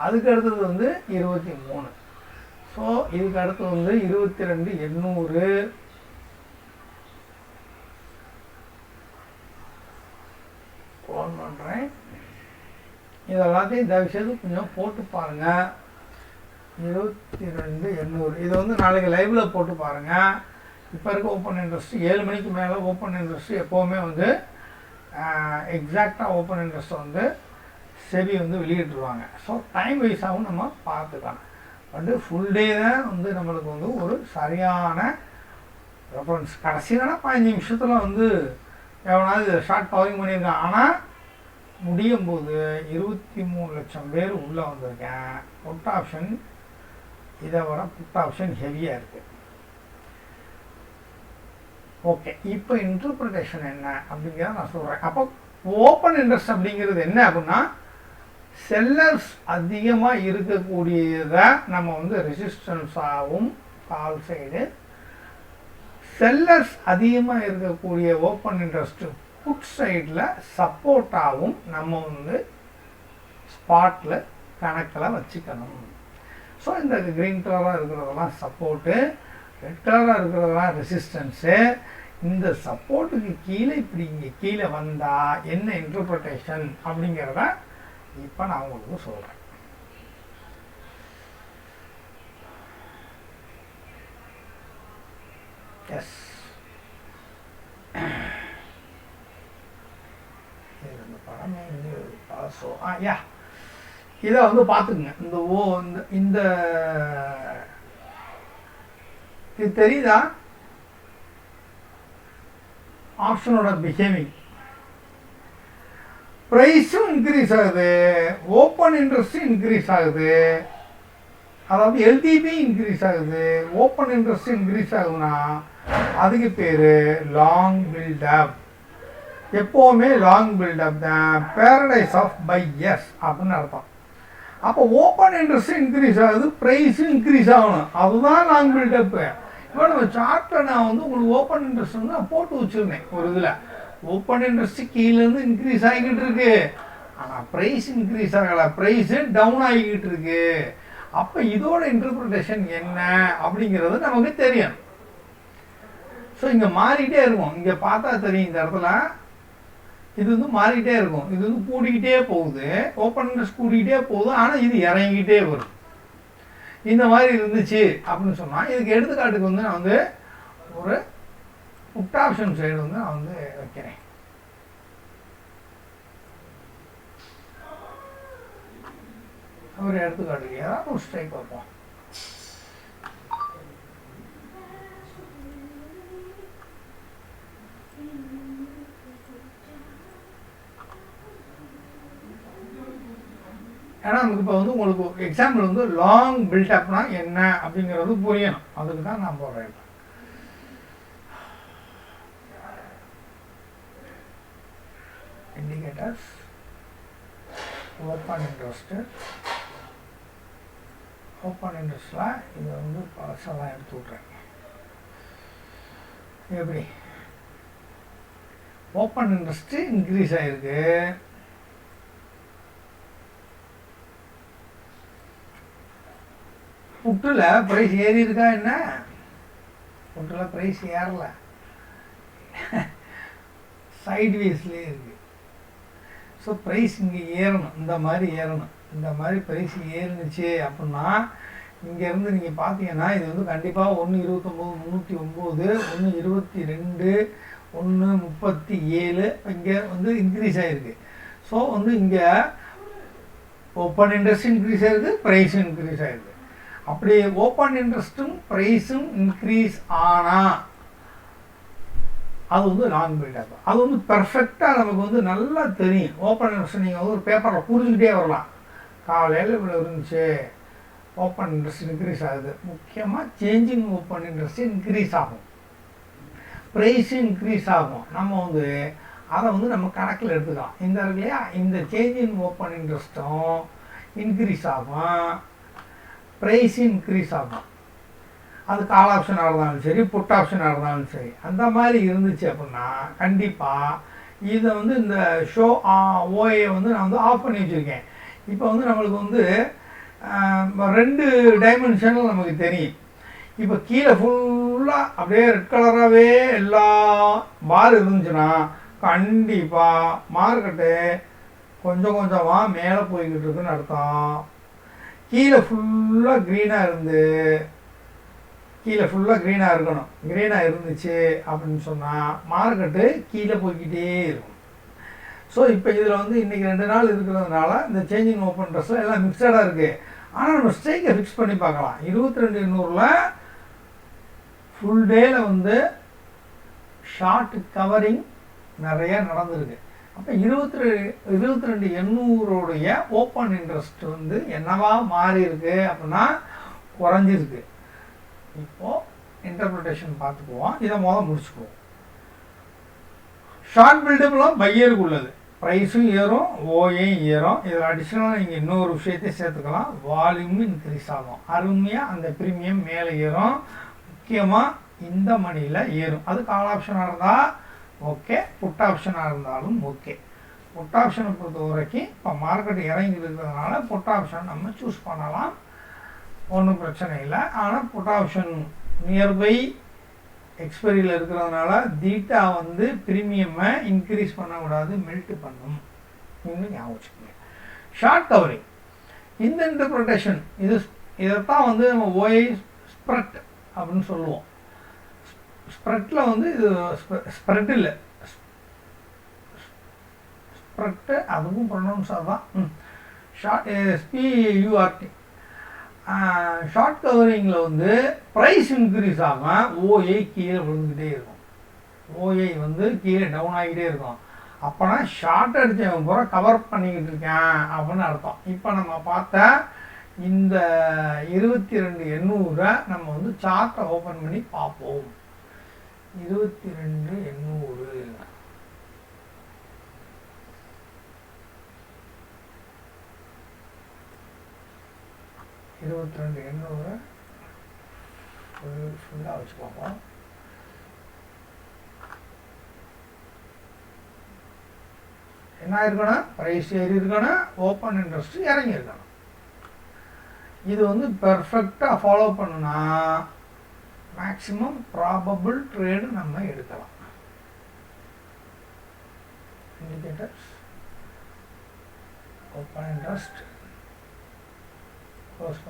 A: அதுக்கு அடுத்தது வந்து 23. ஸோ இதுக்கு அடுத்து வந்து 22,800 ஃபோன் பண்ணுறேன். இது எல்லாத்தையும் தயவுசெய்து கொஞ்சம் போட்டு பாருங்கள். 22,800 இதை வந்து நாளைக்கு லைவில் போட்டு பாருங்கள். இப்போ இருக்க ஓப்பன் இன்ட்ரெஸ்ட் 7 மணிக்கு மேலே ஓப்பன் இன்ட்ரெஸ்ட் எப்போவுமே வந்து எக்ஸாக்டாக ஓப்பன் இன்ட்ரெஸ்ட் வந்து செபி வந்து வெளியிட்டுருவாங்க. ஸோ டைம் வைஸாகவும் நம்ம பார்த்துக்கலாம். வந்து ஃபுல் டே தான் வந்து நம்மளுக்கு வந்து ஒரு சரியான ரெஃபரன்ஸ். கடைசியிலனா 15 நிமிஷத்தில் வந்து எவனாவது ஷார்ட் கவரிங் பண்ணியிருக்கான். ஆனால் முடியும் போது 23 லட்சம் பேர் உள்ளே வந்திருக்கேன். புட் ஆப்ஷன் இதை விட புட் ஆப்ஷன் ஹெவியாக இருக்குது. ஓகே, இப்போ இன்டர்பிரிட்டேஷன் என்ன அப்படிங்கிறத நான் சொல்கிறேன். அப்போ ஓப்பன் இன்ட்ரெஸ்ட் அப்படிங்கிறது என்ன அப்படின்னா, செல்லர்ஸ் அதிகமாக இருக்கக்கூடியதை நம்ம வந்து ரெசிஸ்டன்ஸாகவும் கால் சைடு, செல்லர்ஸ் அதிகமாக இருக்கக்கூடிய ஓப்பன் இன்ட்ரெஸ்ட்டு புட் சைடில் சப்போர்ட்டாகவும் நம்ம வந்து ஸ்பாட்டில் கணக்கில் வச்சுக்கணும். ஸோ இந்த க்ரீன் கலராக இருக்கிறதெல்லாம் சப்போர்ட்டு, ரெட் கலராக இருக்கிறதெல்லாம் ரெசிஸ்டன்ஸு. இந்த சப்போர்ட்டுக்கு கீழே இப்படி இங்கே கீழே வந்தால் என்ன இன்டர்பிரிட்டேஷன் அப்படிங்கிறத இப்போ நான் உங்களுக்கு சொல்கிறேன். எஸ், இந்த படமே பாசோ யா இதை வந்து பார்த்துக்குங்க. இந்த இது தெரியுதா ஆப்ஷனோட பிஹேவிங்? ப்ரைஸும் இன்க்ரீஸ் ஆகுது, ஓப்பன் இன்ட்ரெஸ்ட்டும் இன்க்ரீஸ் ஆகுது. அதாவது எல்டிபி இன்க்ரீஸ் ஆகுது, ஓப்பன் இன்ட்ரெஸ்ட் இன்க்ரீஸ் ஆகுதுன்னா அதுக்கு பேர் லாங் பில்டப். எப்போவுமே லாங் பில்டப் தான் பேரடைஸ் ஆஃப் பையர்ஸ் அப்படின்னு அர்த்தம். அப்போ ஓப்பன் இன்ட்ரெஸ்ட் இன்க்ரீஸ் ஆகுது, ப்ரைஸும் இன்க்ரீஸ் ஆகணும், அதுதான் லாங் பில்டப்பு. இப்போ நம்ம சார்ட்டில் நான் வந்து உங்களுக்கு ஓப்பன் இன்ட்ரெஸ்ட் வந்து நான் போட்டு வச்சுருந்தேன் ஒரு இதில். ஓப்பன் இன்ட்ரெஸ்ட்டு கீழேருந்து இன்க்ரீஸ் ஆகிக்கிட்டு இருக்கு, ஆனால் ப்ரைஸ் இன்க்ரீஸ் ஆகலை, ப்ரைஸு டவுன் ஆகிக்கிட்டு இருக்கு. அப்போ இதோட இன்டர்பிரிட்டேஷன் என்ன அப்படிங்கிறது நமக்கு தெரியும். ஸோ இங்கே மாறிக்கிட்டே இருக்கும். இங்கே பார்த்தா தெரியும், இந்த இடத்துல இது வந்து மாறிக்கிட்டே இருக்கும். இது வந்து கூடிக்கிட்டே போகுது, ஓப்பன் இன்ட்ரெஸ்ட் கூடிக்கிட்டே போகுது, ஆனால் இது இறங்கிக்கிட்டே வரும். இந்த மாதிரி இருந்துச்சு அப்படின்னு சொன்னால் இதுக்கு எடுத்துக்காட்டுக்கு வந்து நான் வந்து ஒரு புட் ஆப்ஷன் சைடு வந்து நான் வந்து வைக்கிறேன். ஒரு எடுத்துக்காட்டுக்கு ஏதாவது ஒரு ஸ்ட்ரைக் வைப்போம். ஏன்னா நமக்கு இப்போ வந்து உங்களுக்கு எக்ஸாம்பிள் வந்து லாங் பில்டப்னா என்ன அப்படிங்கிறது புரியணும், அதுக்கு தான் நான் போடுறேன். இண்டிகேட்டர்ஸ், ஓப்பன் இன்ட்ரெஸ்ட்டு, ஓப்பன் இன்ட்ரெஸ்டில் இதை வந்து பழசெல்லாம் எடுத்து விட்றேன். எப்படி ஓப்பன் இன்ட்ரெஸ்ட்டு இன்க்ரீஸ் ஆகிருக்கு, புட்டில் ப்ரைஸ் ஏறி இருக்கா? என்ன புட்டில் ப்ரைஸ் ஏறல, சைட்வேஸ்லேயே இருக்குது. ஸோ ப்ரைஸ் இங்கே ஏறணும், இந்த மாதிரி ஏறணும். இந்த மாதிரி ப்ரைஸ் ஏறினுச்சு அப்படின்னா இங்கேருந்து நீங்கள் பார்த்தீங்கன்னா இது வந்து கண்டிப்பாக 1,29,309, 1,22, 1,37 இங்கே வந்து இன்க்ரீஸ் ஆகிருக்கு. ஸோ வந்து இங்கே ஓப்பன் இன்ட்ரெஸ்ட் இன்க்ரீஸ் ஆகிருக்கு, ப்ரைஸும் இன்க்ரீஸ் ஆகிருக்கு. அப்படி ஓப்பன் இன்ட்ரெஸ்ட்டும் ப்ரைஸும் இன்க்ரீஸ் ஆனால் அது வந்து லாங் பில்டப். அது வந்து பெர்ஃபெக்டாக நமக்கு வந்து நல்லா தெரியும். ஓப்பன் இன்ட்ரெஸ்ட் நீங்கள் வந்து ஒரு பேப்பரில் புரிஞ்சுக்கிட்டே வரலாம். காலையில் இவ்வளோ இருந்துச்சு, ஓப்பன் இன்ட்ரெஸ்ட் இன்க்ரீஸ் ஆகுது. முக்கியமாக சேஞ்சிங் ஓப்பன் இன்ட்ரெஸ்ட் இன்க்ரீஸ் ஆகும், ப்ரைஸும் இன்க்ரீஸ் ஆகும். நம்ம வந்து அதை வந்து நம்ம கணக்கில் எடுத்துக்கலாம். இந்த இருக்கு இல்லையா, இந்த சேஞ்சிங் ஓப்பன் இன்ட்ரெஸ்ட்டும் இன்க்ரீஸ் ஆகும், ப்ரைஸ் இன்க்ரீஸ் ஆகும். அது கால் ஆப்ஷனாக இருந்தாலும் சரி, புட் ஆப்ஷனாக இருந்தாலும் சரி. அந்த மாதிரி இருந்துச்சு அப்படின்னா கண்டிப்பாக இதை வந்து இந்த ஷோ ஓஏ வந்து நான் வந்து ஆஃப் பண்ணி வச்சுருக்கேன். இப்போ வந்து நம்மளுக்கு வந்து 2 டைமென்ஷனில் நமக்கு தெரியும். இப்போ கீழே ஃபுல்லாக அப்படியே ரெட் கலராகவே எல்லா பார் இருந்துச்சுன்னா கண்டிப்பாக மார்க்கெட்டு கொஞ்சம் கொஞ்சமாக மேலே போய்கிட்டு இருக்குன்னு அர்த்தம். கீழே ஃபுல்லாக க்ரீனாக இருக்கணும். க்ரீனாக இருந்துச்சு அப்படின்னு சொன்னால் மார்க்கெட்டு கீழே போய்கிட்டே இருக்கும். ஸோ இப்போ இதில் வந்து இன்றைக்கி 2 நாள் இருக்கிறதுனால இந்த சேஞ்சிங் ஓப்பன் ட்ரெஸ்ஸில் எல்லாம் மிக்சடாக இருக்குது. ஆனால் நம்ம ஸ்ட்ரைக்கை ஃபிக்ஸ் பண்ணி பார்க்கலாம். 22,200 ஃபுல் டேயில் வந்து ஷார்ட் கவரிங் நிறையா நடந்திருக்கு. அப்போ 22,800 ஓப்பன் இன்ட்ரெஸ்ட் வந்து என்னவா மாறி இருக்கு அப்படின்னா குறைஞ்சிருக்கு. இப்போது இன்டர்பிரிட்டேஷன் பார்த்துக்குவோம். இதை முடிச்சுக்குவோம். ஷார்ட் பில்டப்லாம் பையருக்கு உள்ளது. ப்ரைஸும் ஏறும், ஓஏயும் ஏறும். இதில் அடிஷ்னலாக நீங்கள் இன்னொரு விஷயத்தையும் சேர்த்துக்கலாம். வால்யூமும் இன்க்ரீஸ் ஆகும். அருமையாக அந்த ப்ரீமியம் மேலே ஏறும். முக்கியமாக இந்த மணியில் ஏறும். அது கால் ஆப்ஷனாக இருந்தால் ஓகே, புட் ஆப்ஷனாக இருந்தாலும் ஓகே. புட் ஆப்ஷனை பொறுத்த வரைக்கும் இப்போ மார்க்கெட் இறங்கி இருக்கிறதுனால புட் ஆப்ஷன் நம்ம சூஸ் பண்ணலாம், ஒன்றும் பிரச்சனை இல்லை. ஆனால் புட் ஆப்ஷன் நியர்பை எக்ஸ்பைரியில் இருக்கிறதுனால தீட்டா வந்து ப்ரீமியமை இன்க்ரீஸ் பண்ணக்கூடாது, மெல்ட் பண்ணும். இன்னும் ஞாபகம் வச்சுக்கோங்க. ஷார்ட் கவரிங் இந்த இன்டர்பிரிட்டேஷன் இதைத்தான் வந்து நம்ம ஓஐ ஸ்ப்ரெட் அப்படின்னு சொல்லுவோம். ஸ்ப்ரெட்டில் வந்து இது ஸ்ப்ரெட் இல்லை, ஸ்ப்ரெட்டு அதுவும் ப்ரொனவுன்ஸாக தான். ஷார்ட் SPURT ஷார்ட் கவரிங்கில் வந்து ப்ரைஸ் இன்க்ரீஸ் ஆகும், ஓஏ கீழே விழுந்துக்கிட்டே இருக்கும். ஓஏ வந்து கீழே டவுன் ஆகிக்கிட்டே இருக்கும். அப்போனா ஷார்ட் அடித்தவன் பூரா கவர் பண்ணிக்கிட்டு இருக்கேன் அப்படின்னு அர்த்தம். இப்போ நம்ம பார்த்த இந்த 22,800 நம்ம வந்து சார்ட்டை ஓப்பன் பண்ணி பார்ப்போம். 22,800 22,800 ஃபுல்லாக வச்சுக்கோங்க. என்ன இருக்கணும், ப்ரைஸ் ஏறி இருக்கணும், ஓப்பன் இன்ட்ரெஸ்ட் இறங்கி இருக்கணும். இது வந்து பெர்ஃபெக்டாக ஃபாலோ பண்ணுனா மேக்ஸிமம் ப்ராபபிள் ட்ரேடு நம்ம எடுக்கலாம். இண்டிகேட்டர்ஸ், ஓப்பன் இன்ட்ரெஸ்ட் க்ளோஸ்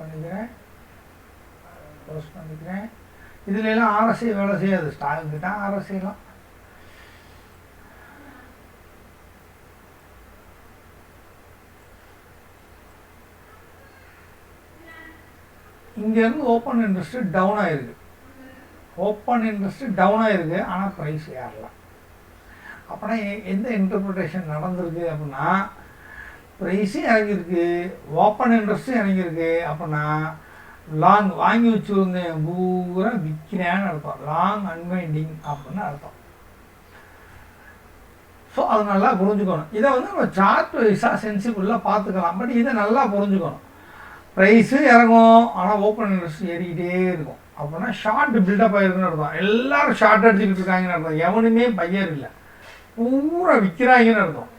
A: பண்ணிக்கிறேன். இதுல எல்லாம் RSI வேலை செய்யாது, ஸ்டாக்கு தான் RSIலாம். இங்கேருந்து ஓப்பன் இன்ட்ரெஸ்ட் டவுன் ஆகிருக்கு, ஆனால் ப்ரைஸ் ஏறலாம். அப்படின்னா எந்த இன்டர்பிரிட்டேஷன் நடந்திருக்கு அப்படின்னா ப்ரைஸும் இறங்கியிருக்கு, ஓப்பன் இன்ட்ரெஸ்ட்டும் இறங்கியிருக்கு. அப்படின்னா லாங் வாங்கி வச்சுருந்தேன் பூரா விற்கிறேன்னு அர்த்தம், லாங் அன்வைண்டிங் அப்படின்னு அர்த்தம். ஸோ அது நல்லா புரிஞ்சுக்கணும். இதை வந்து நம்ம சார்ட் வைஸாக சென்சிபிளாக பார்த்துக்கலாம். பட் இதை நல்லா புரிஞ்சுக்கணும். ப்ரைஸும் இறங்கும், ஆனால் ஓப்பன் இன்ட்ரெஸ்ட் ஏறிக்கிட்டே இருக்கும். அப்படின்னா ஷார்ட் பில்டப் ஆகிருக்குன்னு அர்த்தம். எல்லோரும் ஷார்ட் அடிச்சுக்கிட்டு இருக்காங்கன்னு அர்த்தம். எவனுமே பையர் இல்லை, பூரா விற்கிறாங்கன்னு அர்த்தம்.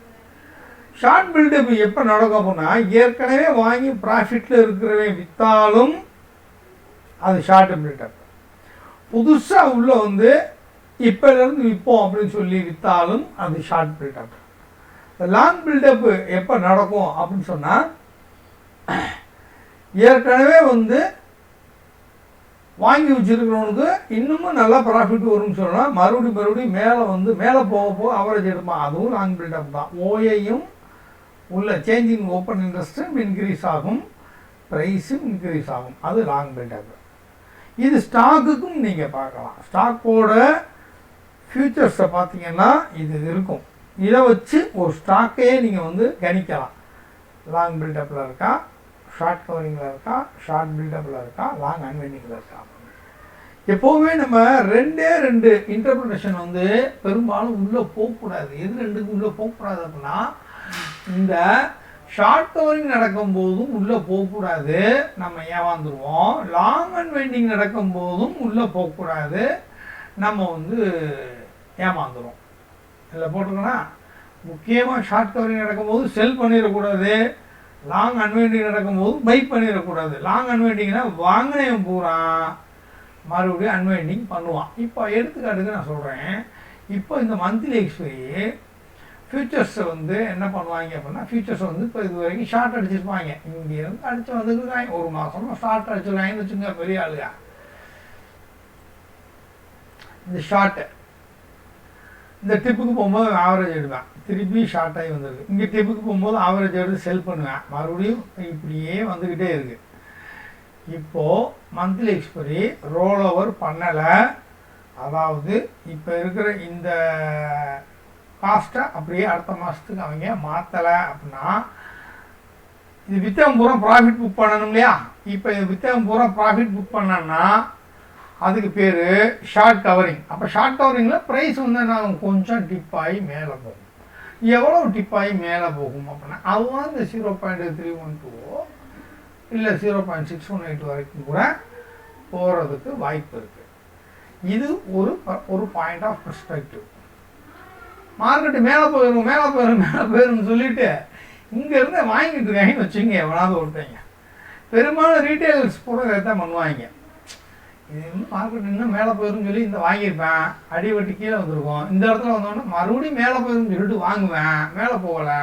A: ஷார்ட் பில்டப் எப்போ நடக்கும் அப்படின்னா ஏற்கனவே வாங்கி ப்ராஃபிட்டில் இருக்கிறவன் விற்றாலும் அது ஷார்ட் பில்டப். புதுசாக உள்ள வந்து இப்போலேருந்து விற்போம் அப்படின்னு சொல்லி விற்றாலும் அது ஷார்ட் பில்டப். லாங் பில்டப்பு எப்போ நடக்கும் அப்படின்னு சொன்னால் ஏற்கனவே வந்து வாங்கி வச்சுருக்கிறவனுக்கு இன்னமும் நல்லா ப்ராஃபிட் வரும்னு சொன்னால் மறுபடியும் மேலே போக அவரேஜ் எடுப்பான். அதுவும் லாங் பில்டப் தான். ஓஏயும் உள்ள சேஞ்சிங் ஓப்பன் இன்ட்ரெஸ்ட்டும் இன்க்ரீஸ் ஆகும், ப்ரைஸும் இன்க்ரீஸ் ஆகும். அது லாங் பில்டப். இது ஸ்டாக்குக்கும் நீங்கள் பார்க்கலாம். ஸ்டாக்கோட ஃபியூச்சர்ஸை பார்த்தீங்கன்னா இது இருக்கும். இதை வச்சு ஒரு ஸ்டாக்கையே நீங்கள் வந்து கணிக்கலாம். லாங் பில்டப்பில் இருக்கா, ஷார்ட் கவரிங்கில் இருக்கா, ஷார்ட் பில்டப்பில் இருக்கா, லாங் அன்வைண்டிங்கில் இருக்கா. எப்போவுமே நம்ம 2 இன்டர்பிரிட்டேஷன் வந்து பெரும்பாலும் உள்ளே போகக்கூடாது. எது 2க்கு உள்ளே போகக்கூடாது அப்படின்னா இந்த ஷார்ட் கவரிங் நடக்கும்போதும் உள்ளே போகக்கூடாது, நம்ம ஏமாந்துருவோம். லாங் அன்வைண்டிங் நடக்கும்போதும் உள்ளே போகக்கூடாது, நம்ம வந்து ஏமாந்துடும். இதில் போட்டிருக்கோன்னா முக்கியமாக ஷார்ட் கவரிங் நடக்கும்போது செல் பண்ணிடக்கூடாது, லாங் அன்வைண்டிங் நடக்கும்போது பை பண்ணிடக்கூடாது. லாங் அன்வைண்டிங்னா வாங்கினவன் பூரா மறுபடியும் அன்வைண்டிங் பண்ணுவான். இப்போ எடுத்துக்காட்டுக்கு நான் சொல்கிறேன், இப்போ இந்த மந்த்லி எக்ஸ்பைரி ஃபியூச்சர்ஸை வந்து என்ன பண்ணுவாங்க அப்படின்னா, ஃபியூச்சர்ஸை வந்து இப்போ இது வரைக்கும் ஷார்ட் அடிச்சிருப்பாங்க, இங்கேருந்து அடித்து வந்துருக்காங்க, ஒரு மாதமாக ஷார்ட் அடிச்சிருக்காங்கன்னு வச்சுங்க பெரிய ஆளுங்க. இந்த ஷார்ட்டு இந்த டிப்புக்கு போகும்போது ஆவரேஜ் எடுப்பேன், திருப்பி ஷார்ட் ஆகி வந்துருக்கு. இங்கே டிப்புக்கு போகும்போது ஆவரேஜ் எடுத்து செல் பண்ணுவேன், மறுபடியும் இப்படியே வந்துக்கிட்டே இருக்குது. இப்போது மந்த்லி எக்ஸ்பைரி ரோல் ஓவர் பண்ணலை, அதாவது இப்போ இருக்கிற இந்த காஸ்ட்டை அப்படியே அடுத்த மாதத்துக்கு அவங்க மாற்றலை அப்படின்னா, இது வித்தகம் பூரா ப்ராஃபிட் புக் பண்ணணும் இல்லையா? இப்போ இது வித்தகம் பூரா ப்ராஃபிட் புக் பண்ணோன்னா அதுக்கு பேர் ஷார்ட் கவரிங். அப்போ ஷார்ட் கவரிங்கில் ப்ரைஸ் வந்து நாங்கள் கொஞ்சம் டிப்பாகி மேலே போகும். எவ்வளோ டிப்பாகி மேலே போகும் அப்படின்னா, அதுதான் இந்த 0.312 இல்லை 0.618 வரைக்கும் கூட போகிறதுக்கு வாய்ப்பு இருக்குது. இது ஒரு பாயிண்ட் ஆஃப் பெர்ஸ்பெக்டிவ். மார்க்கெட்டு மேலே போயிடும் சொல்லிட்டு இங்கேருந்து வாங்கிட்டு இருக்காங்கன்னு வச்சுங்க, எவனாவது ஒருத்தங்க. பெரும்பாலும் ரீட்டைலர்ஸ் பூரா தான் பண்ணுவாங்க, இது வந்து மார்க்கெட் இன்னும் மேலே போயிடும்னு சொல்லி இந்த வாங்கியிருப்பேன், அடிவட்டி கீழே வந்திருக்கும், இந்த இடத்துல வந்தோடனே மறுபடியும் மேலே போயிடும்னு சொல்லிட்டு வாங்குவேன், மேலே போகலை,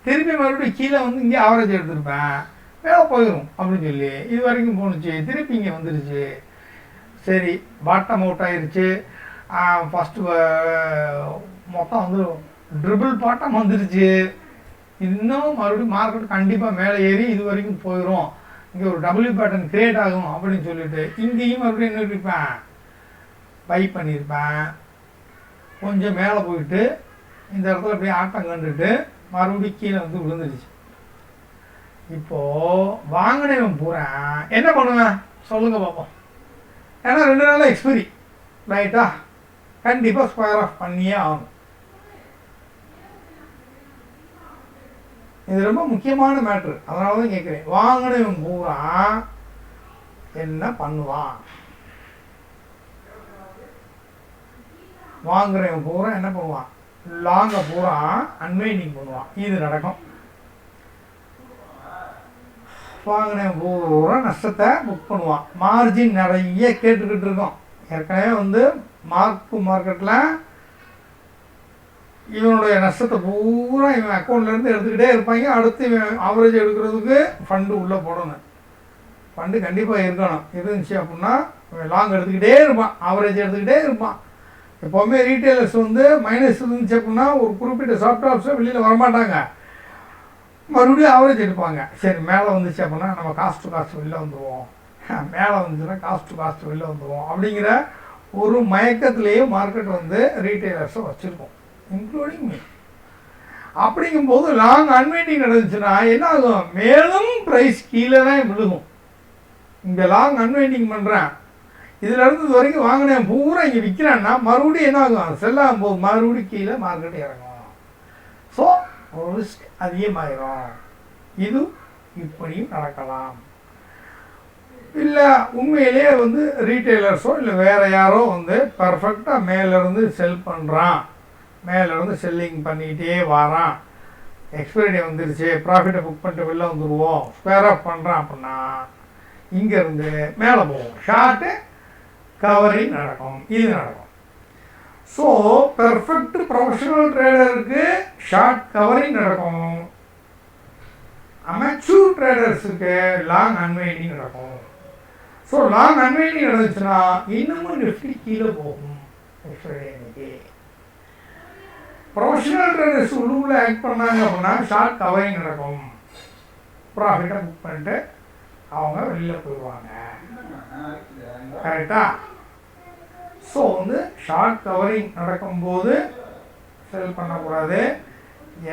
A: திருப்பி மறுபடியும் கீழே வந்து இங்கே ஆவரேஜ் எடுத்திருப்பேன், மேலே போயிடும் அப்படின்னு சொல்லி இது வரைக்கும் போணுச்சு, திருப்பி இங்கே வந்துருச்சு, சரி பாட்டம் அவுட் ஆயிடுச்சு, ஃபஸ்ட்டு மொத்தம் வந்து ட்ரிபிள் பாட்டம் வந்துருச்சு, இன்னும் மறுபடியும் மார்க்கெட் கண்டிப்பாக மேலே ஏறி இது வரைக்கும் போயிடும், இங்கே ஒரு டபுள்யூ பேட்டர்ன் கிரியேட் ஆகும் அப்படின்னு சொல்லிட்டு இங்கேயும் மறுபடியும் என்ன இருப்பேன், பை பண்ணியிருப்பேன், கொஞ்சம் மேலே போயிட்டு இந்த இடத்துல அப்படியே ஆட்டம் கண்டுட்டு மறுபடியும் கீழே வந்து விழுந்துருச்சு. இப்போது வாங்கினவன் பூரா என்ன பண்ணுவேன் சொல்லுங்கள் பார்ப்போம். ஏன்னா 2 நாளில் எக்ஸ்பைரி ரைட்டா, கண்டிப்பாக ஸ்கொயர் ஆஃப் பண்ணியே ஆகணும். இது ரொம்ப முக்கியமான மேட்ரு, அதனால தான் கேட்குறேன். வாங்கினவன் பூரா என்ன பண்ணுவான், வாங்குறவன் பூரா என்ன பண்ணுவான், லாங்கை பூரா அன்வைண்டிங் பண்ணுவான். இது நடக்கும். வாங்கினவன் பூரா நஷ்டத்தை புக் பண்ணுவான், மார்ஜின் நிறைய கேட்டுக்கிட்டு இருக்கோம். ஏற்கனவே வந்து மார்க்கெட்டில் இவனுடைய நஷ்டத்தை பூரா இவன் அக்கௌண்ட்லேருந்து எடுத்துக்கிட்டே இருப்பாங்க. அடுத்து இவன் ஆவரேஜ் எடுக்கிறதுக்கு ஃபண்டு உள்ளே போடணும், ஃபண்டு கண்டிப்பாக இருக்கணும். இருந்துச்சு அப்படின்னா இவன் லாங் எடுத்துக்கிட்டே இருப்பான், ஆவரேஜ் எடுத்துக்கிட்டே இருப்பான். எப்போவுமே ரீட்டைலர்ஸ் வந்து மைனஸ் இருந்துச்சு அப்படின்னா ஒரு குறிப்பிட்ட சாஃப்ட் ஆப்ஸை வெளியில் வரமாட்டாங்க, மறுபடியும் ஆவரேஜ் எடுப்பாங்க. சரி மேலே வந்துச்சு அப்படின்னா நம்ம காஸ்ட் டு காஸ்ட் வெளில வந்துடுவோம், மேலே வந்துச்சுன்னா காஸ்ட் டு காஸ்ட் வெளில வந்துடுவோம் அப்படிங்கிற ஒரு மயக்கத்திலேயே மார்க்கெட் வந்து ரீட்டைலர்ஸை வச்சுருக்கோம், இன்க்ளூடிங் மீ. அப்படிங்கும்போது லாங் அன்வைண்டிங் நடந்துச்சுன்னா என்ன ஆகும், மேலும் ப்ரைஸ் கீழே தான் விழுகும். இங்கே லாங் அன்வைண்டிங் பண்ணுறேன், இதில் இருந்து இது வரைக்கும் வாங்கினேன் பூரா இங்கே விற்கிறேன்னா மறுபடியும் என்ன ஆகும், செல்லாகும் போது மறுபடியும் கீழே மார்க்கெட் இறங்கும். ஸோ ஒரு ரிஸ்க் அதிகமாயிரும். இது இப்படியும் நடக்கலாம். இல்லை உண்மையிலேயே வந்து ரீட்டைலர்ஸோ இல்லை வேறு யாரோ வந்து பர்ஃபெக்டாக மேலேருந்து செல் பண்ணுறான், மேலேருந்து செல்லிங் பண்ணிக்கிட்டே வரான், எக்ஸ்பைரி வந்துருச்சு, ப்ராஃபிட்டை புக் பண்ணிட்டு வெளில வந்துடுவோம், ஸ்கொயர் ஆஃப் பண்ணுறான் அப்படின்னா இங்கேருந்து மேலே போவோம், ஷார்ட்டு கவரிங் நடக்கும், இது நடக்கும். ஸோ பெர்ஃபெக்ட் ப்ரொஃபஷனல் ட்ரேடருக்கு ஷார்ட் கவரிங் நடக்கும், அமெச்சூர் ட்ரேடர்ஸுக்கு லாங் அன்வைண்டிங் நடக்கும். ஸோ லாங் அன்வைண்டிங் நடந்துச்சுன்னா இன்னமும் நிஃப்டி கீழே போகும். இன்னைக்கு ப்ரொஃபஷனல் ட்ரேடர்ஸ் உள்ளுக்குள்ள ஆக்ட் பண்ணாங்க அப்படின்னா ஷார்ட் கவரிங் நடக்கும், ப்ராஃபிட்டை புக் பண்ணிட்டு அவங்க வெளியில் போயிடுவாங்க, கரெக்டா? ஸோ வந்து ஷார்ட் கவரிங் நடக்கும்போது செல் பண்ணக்கூடாது.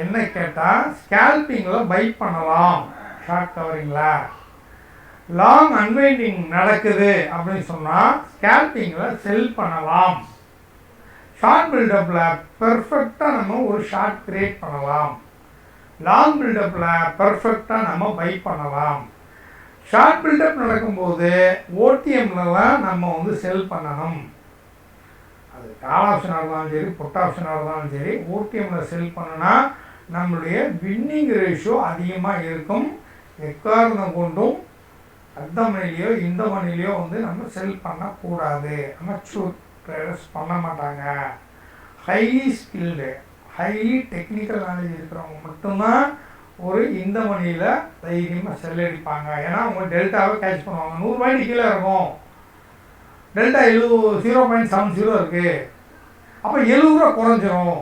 A: என்ன கேட்டால் ஸ்கேல்பிங்கில் பை பண்ணலாம் ஷார்ட் கவரிங்கில். லாங் அன்வைண்டிங் நடக்குது அப்படின்னு சொன்னால் ஸ்கேல்பிங்கில் செல் பண்ணலாம். ஷார்ட் பில்டப்பில் பெர்ஃபெக்டாக நம்ம ஒரு ஷார்ட் கிரியேட் பண்ணலாம். லாங் பில்டப்பில் பர்ஃபெக்டாக நம்ம பை பண்ணலாம். ஷார்ட் பில்டப் நடக்கும்போது ஓடிஎம்லலாம் நம்ம வந்து செல் பண்ணணும். அது கால் ஆப்ஷனாக இருந்தாலும் சரி புட் ஆப்ஷனாக இருந்தாலும் சரி ஓடிஎம்மில் செல் பண்ணுனா நம்மளுடைய வின்னிங் ரேஷியோ அதிகமாக இருக்கும். எக்காரணம் கொண்டும் அந்த மணிலையோ இந்த மணிலையோ வந்து நம்ம செல் பண்ணக்கூடாது. அமெச்சூர் ட்ரேடர்ஸ் பண்ண மாட்டாங்க. Highly skilled highly technical knowledge இருக்கிறவங்க மட்டும்தான் ஒரு இந்த மணியில் தைரியமாக செல் அடிப்பாங்க. ஏன்னா அவங்க டெல்டாவை கேட்ச் பண்ணுவாங்க. 100 பாயிண்ட் கீழே இருக்கும், டெல்டா 0.70 இருக்குது. அப்போ 70 ரூபா குறைஞ்சிரும்,